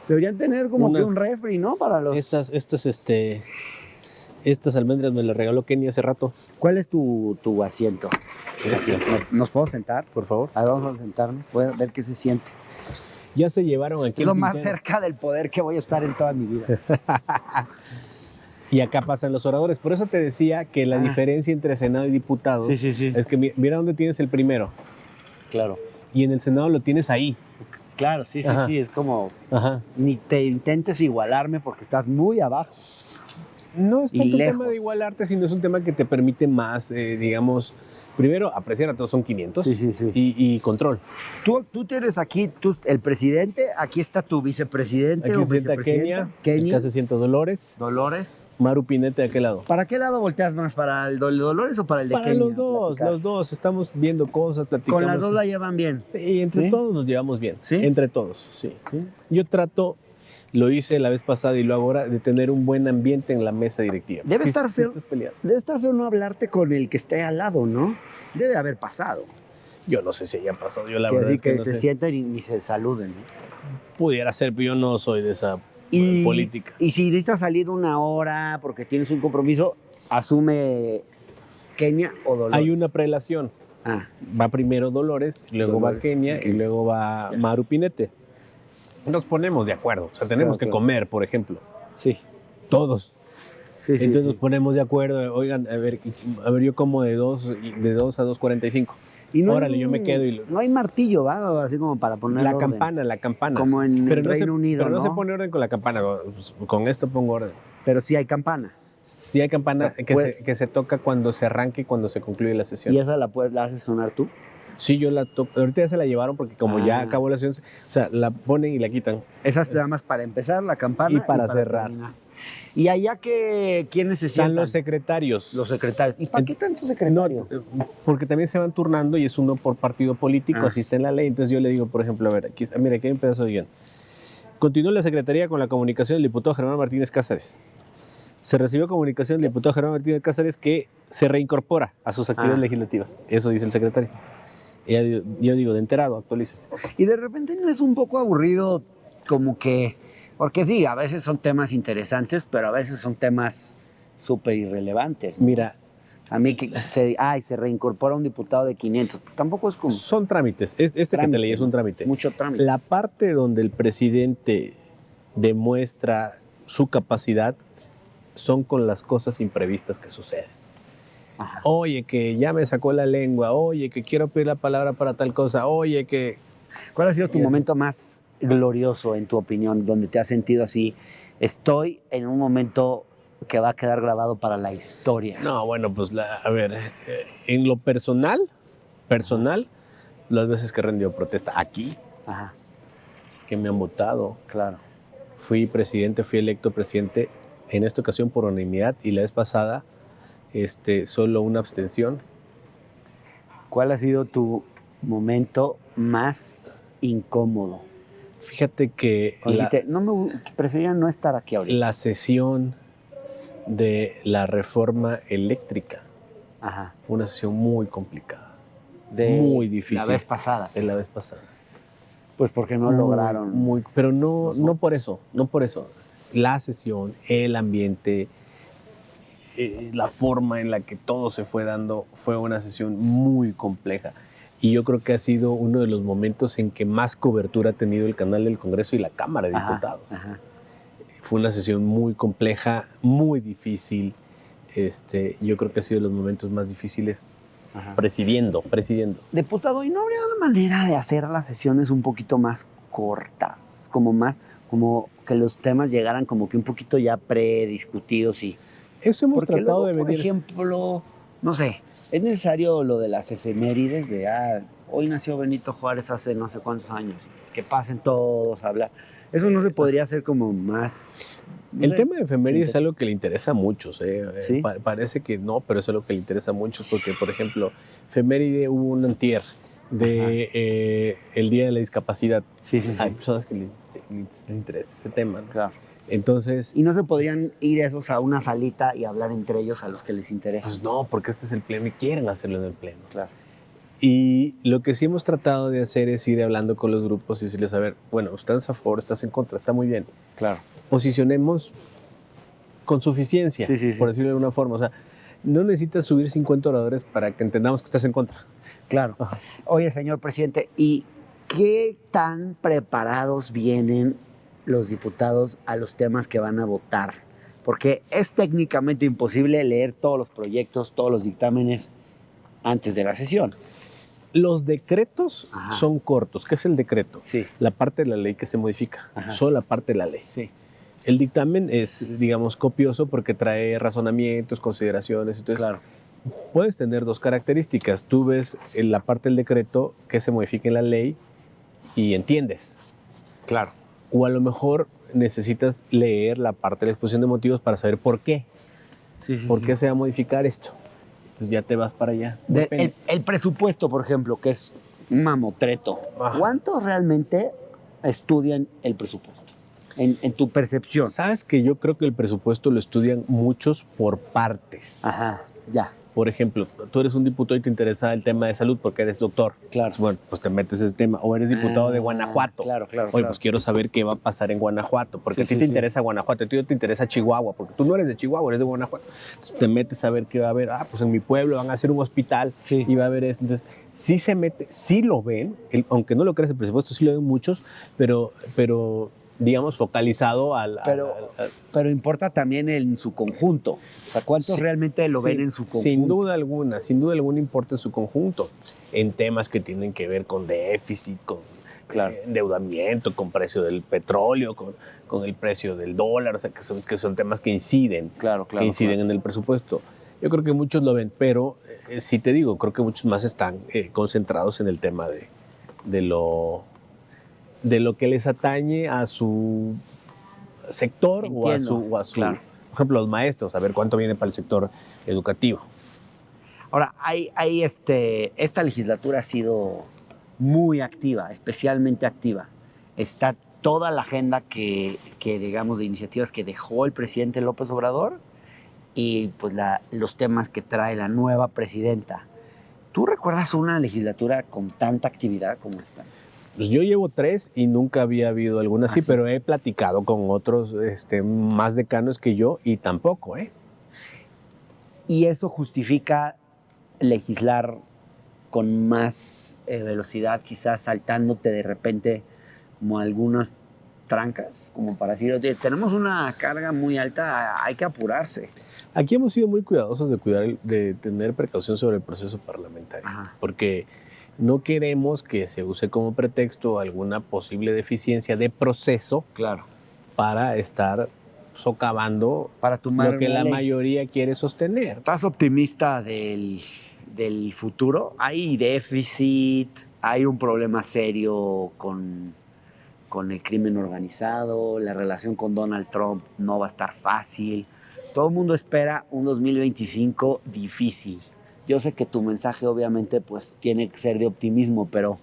Deberían tener como que un refri, ¿no? Para los... Estas almendras me las regaló Kenny hace rato. ¿Cuál es tu asiento? ¿Nos podemos sentar? Por favor. A ver, vamos a sentarnos. Voy a ver qué se siente. Ya se llevaron aquí Es lo el más tintero. cerca del poder que voy a estar en toda mi vida. Y acá pasan los oradores. Por eso te decía que la diferencia entre Senado y diputados sí. es que mira dónde tienes el primero. Claro. Y en el Senado lo tienes ahí. Claro, sí. Ajá. Es como... Ajá. Ni te intentes igualarme porque estás muy abajo. No es Y tanto un lejos. tema de igualarte, sino es un tema que te permite más, digamos, primero apreciar a todos, son 500, Sí. y control. Tú tienes aquí el presidente, aquí está tu vicepresidente Aquí o se sienta vicepresidenta. Kenia, acá se sienta Dolores, Dolores. Maru Pinete de aquel lado. ¿Para qué lado volteas más? ¿Para el de Dolores o para el de Para Kenia? Platicar. los dos, estamos viendo cosas, platicamos. Con las dos la llevan bien. Sí, entre ¿Sí? todos nos llevamos bien. ¿Sí? Entre todos, sí. Yo trato, lo hice la vez pasada y lo hago ahora, de tener un buen ambiente en la mesa directiva. Debe Sí, estar sí feo. estás peleado. Debe estar feo no hablarte con el que esté al lado, ¿no? Debe haber pasado. Yo no sé si haya pasado, yo la Que verdad así es que no se sé. sienten y ni se saluden, ¿no? Pudiera ser, pero yo no soy de esa Y, política. Y si necesitas salir una hora porque tienes un compromiso, asume Kenia o Dolores. Hay una prelación. Ah, Va primero Dolores, luego Dolores, va Kenia ok. y luego va Maru Pinete. Nos ponemos de acuerdo. O sea, tenemos Claro, que claro. comer, por ejemplo. sí. Todos. Sí, Entonces nos ponemos de acuerdo. Oigan, a ver, yo como de 2 a 2:45. Y no Órale, hay- yo me quedo y... No hay martillo, ¿va? Así como para poner La orden. campana. Como en el no Reino Unido, Pero no ¿no? se pone orden con la campana. Pues, con esto pongo orden. Pero sí hay campana. Sí hay campana O sea, que se toca cuando se arranca y cuando se concluye la sesión. ¿Y esa la haces sonar tú? Sí, yo la toco. Ahorita ya se la llevaron porque como ya Ah. acabó la sesión, o sea, la ponen y la quitan. Esas nada más para empezar, la campana. Y para cerrar. terminar. ¿Y allá quiénes se Están sientan? los secretarios. Los secretarios. ¿Y para qué tanto No, secretario? porque también se van turnando y es uno por partido político, Ah. así está en la ley. Entonces yo le digo, por ejemplo, a ver, aquí, mira, aquí hay un pedazo de guión. Continúa la Secretaría con la comunicación del diputado Germán Martínez Cázares. Se recibió comunicación del diputado Germán Martínez Cázares que se reincorpora a sus actividades Ah. legislativas. Eso dice el secretario. Yo digo, de enterado, actualícese. Y de repente no es un poco aburrido como que... Porque sí, a veces son temas interesantes, pero a veces son temas súper irrelevantes. Mira, A mí que se reincorpora un diputado de 500. Tampoco es como son trámites. Este que Trámite, te leí es un trámite. mucho trámite. La parte donde el presidente demuestra su capacidad son con las cosas imprevistas que suceden. Ajá. Oye, que ya me sacó la lengua. Oye, que quiero pedir la palabra para tal cosa. Oye, que... ¿Cuál ha sido tu Bien. momento más glorioso, en tu opinión, donde te has sentido así? Estoy en un momento que va a quedar grabado para la historia. No, bueno, pues a ver, en lo personal, las veces que he rendido protesta aquí, Ajá, que me han votado, claro. fui electo presidente en esta ocasión por unanimidad y la vez pasada solo una abstención. ¿Cuál ha sido tu momento más incómodo? Fíjate que Cuando dijiste, prefería no estar aquí ahorita. la sesión de la reforma eléctrica Ajá. fue una sesión muy complicada, De muy difícil. La vez pasada. En la vez pasada. Pues porque no lograron. Pero no por eso, no por eso. La sesión, el ambiente, la forma en la que todo se fue dando fue una sesión muy compleja. Y yo creo que ha sido uno de los momentos en que más cobertura ha tenido el canal del Congreso y la Cámara de Ajá, Diputados. ajá. Fue una sesión muy compleja, muy difícil. Yo creo que ha sido de los momentos más difíciles Ajá. presidiendo. Diputado, ¿y no habría una manera de hacer las sesiones un poquito más cortas? Como que los temas llegaran como que un poquito ya prediscutidos y... Eso hemos Porque tratado luego, de por venir. ejemplo, no sé, es necesario lo de las efemérides de, hoy nació Benito Juárez hace no sé cuántos años, que pasen todos a hablar. Eso no se podría hacer como más... no El sé, tema de efemérides es sí. algo que le interesa a muchos. ¿Sí? Parece que no, pero es algo que le interesa a muchos porque, por ejemplo, efeméride hubo un antier de el Día de la Discapacidad. Sí, sí, sí. Hay personas que les interesa ese tema, ¿no? Claro. Entonces, ¿Y no se podrían ir esos a una salita y hablar entre ellos a los que les interesa? pues no, porque este es el pleno y quieren hacerlo en el pleno. Claro. Y lo que sí hemos tratado de hacer es ir hablando con los grupos y decirles, a ver, bueno, estás a favor, estás en contra, está muy bien. Claro. Posicionemos con suficiencia, Sí, sí, sí. por decirlo de alguna forma. O sea, no necesitas subir 50 oradores para que entendamos que estás en contra. Claro. Ajá. Oye, señor presidente, ¿y qué tan preparados vienen los diputados a los temas que van a votar? Porque es técnicamente imposible leer todos los proyectos, todos los dictámenes antes de la sesión. Los decretos Ajá. son cortos. ¿Qué es el decreto? Sí. La parte de la ley que se modifica. Ajá. Solo la parte de la ley. Sí. El dictamen es, digamos, copioso porque trae razonamientos, consideraciones. Entonces, Claro. puedes tener dos características. Tú ves en la parte del decreto que se modifica en la ley y entiendes. Claro. O a lo mejor necesitas leer la parte de la exposición de motivos para saber por qué. Sí, sí, ¿Por sí. qué se va a modificar esto? Entonces ya te vas para allá. El presupuesto, por ejemplo, que es un mamotreto. Ajá. ¿Cuántos realmente estudian el presupuesto? En tu percepción. Sabes que yo creo que el presupuesto lo estudian muchos por partes. Ajá, ya. Por ejemplo, tú eres un diputado y te interesa el tema de salud porque eres doctor. Claro. Bueno, pues te metes ese tema. O eres diputado de Guanajuato. Claro, claro. Oye, claro. pues quiero saber qué va a pasar en Guanajuato, porque Sí, a ti sí, te sí. interesa Guanajuato, a ti no te interesa Chihuahua, porque tú no eres de Chihuahua, eres de Guanajuato. Entonces te metes a ver qué va a haber. Pues en mi pueblo van a hacer un hospital Sí. y va a haber eso. Entonces, sí se mete, sí lo ven, aunque no lo creas el presupuesto, sí lo ven muchos, pero digamos, focalizado Pero importa también en su conjunto. O sea, ¿cuántos Sí, realmente lo ven en su conjunto? sin duda alguna importa en su conjunto, en temas que tienen que ver con déficit, con Claro. endeudamiento, con precio del petróleo, con el precio del dólar, o sea, que son temas que inciden, Claro, claro. que inciden claro. en el presupuesto. Yo creo que muchos lo ven, pero sí te digo, creo que muchos más están concentrados en el tema de lo que les atañe a su sector Entiendo, o a su claro. por ejemplo, los maestros, a ver cuánto viene para el sector educativo. Ahora, esta legislatura ha sido muy activa, especialmente activa. Está toda la agenda que digamos, de iniciativas que dejó el presidente López Obrador y pues los temas que trae la nueva presidenta. ¿Tú recuerdas una legislatura con tanta actividad como esta? Pues yo llevo 3 y nunca había habido alguna así, ¿Ah, sí? pero he platicado con otros más decanos que yo y tampoco, Y eso justifica legislar con más velocidad, quizás saltándote de repente como algunas trancas, como para decir, oye, tenemos una carga muy alta, hay que apurarse. Aquí hemos sido muy cuidadosos de tener precaución sobre el proceso parlamentario, Ajá. porque no queremos que se use como pretexto alguna posible deficiencia de proceso Claro. para estar socavando Para tomar lo que una la ley. mayoría quiere sostener. ¿Estás optimista del futuro? Hay déficit, hay un problema serio con el crimen organizado, la relación con Donald Trump no va a estar fácil. Todo el mundo espera un 2025 difícil. Yo sé que tu mensaje obviamente pues tiene que ser de optimismo, pero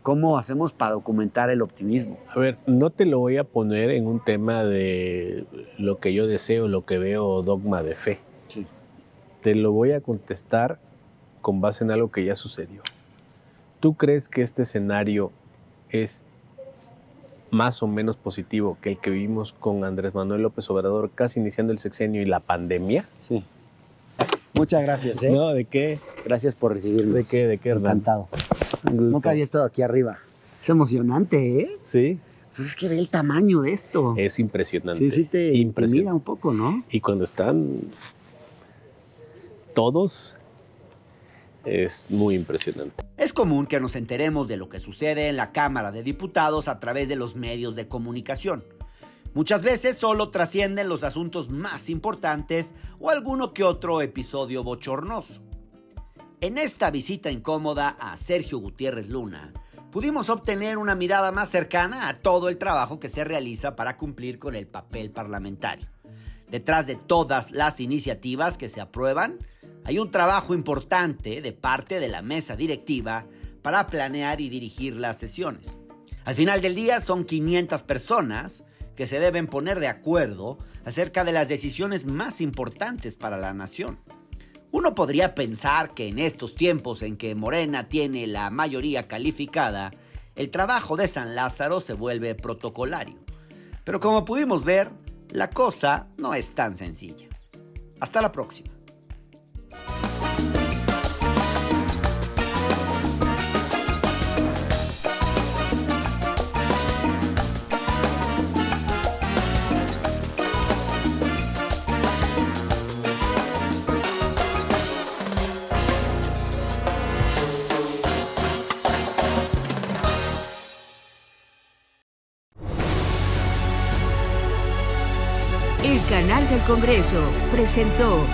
¿cómo hacemos para documentar el optimismo? A ver, no te lo voy a poner en un tema de lo que yo deseo, lo que veo, dogma de fe. Sí. Te lo voy a contestar con base en algo que ya sucedió. ¿Tú crees que este escenario es más o menos positivo que el que vivimos con Andrés Manuel López Obrador casi iniciando el sexenio y la pandemia? Sí. Muchas gracias, ¿eh? No, ¿de qué? Gracias por recibirnos. ¿De qué, Hernán? Encantado. Un gusto. Nunca había estado aquí arriba. Es emocionante, ¿eh? Sí, Pues es que ve el tamaño de esto. es impresionante. Sí, sí te intimida impresionante. un poco, ¿no? Y cuando están todos, es muy impresionante. Es común que nos enteremos de lo que sucede en la Cámara de Diputados a través de los medios de comunicación. Muchas veces solo trascienden los asuntos más importantes o alguno que otro episodio bochornoso. En esta visita incómoda a Sergio Gutiérrez Luna, pudimos obtener una mirada más cercana a todo el trabajo que se realiza para cumplir con el papel parlamentario. Detrás de todas las iniciativas que se aprueban, hay un trabajo importante de parte de la mesa directiva para planear y dirigir las sesiones. Al final del día son 500 personas que se deben poner de acuerdo acerca de las decisiones más importantes para la nación. Uno podría pensar que en estos tiempos en que Morena tiene la mayoría calificada, el trabajo de San Lázaro se vuelve protocolario. Pero como pudimos ver, la cosa no es tan sencilla. Hasta la próxima. El canal del Congreso presentó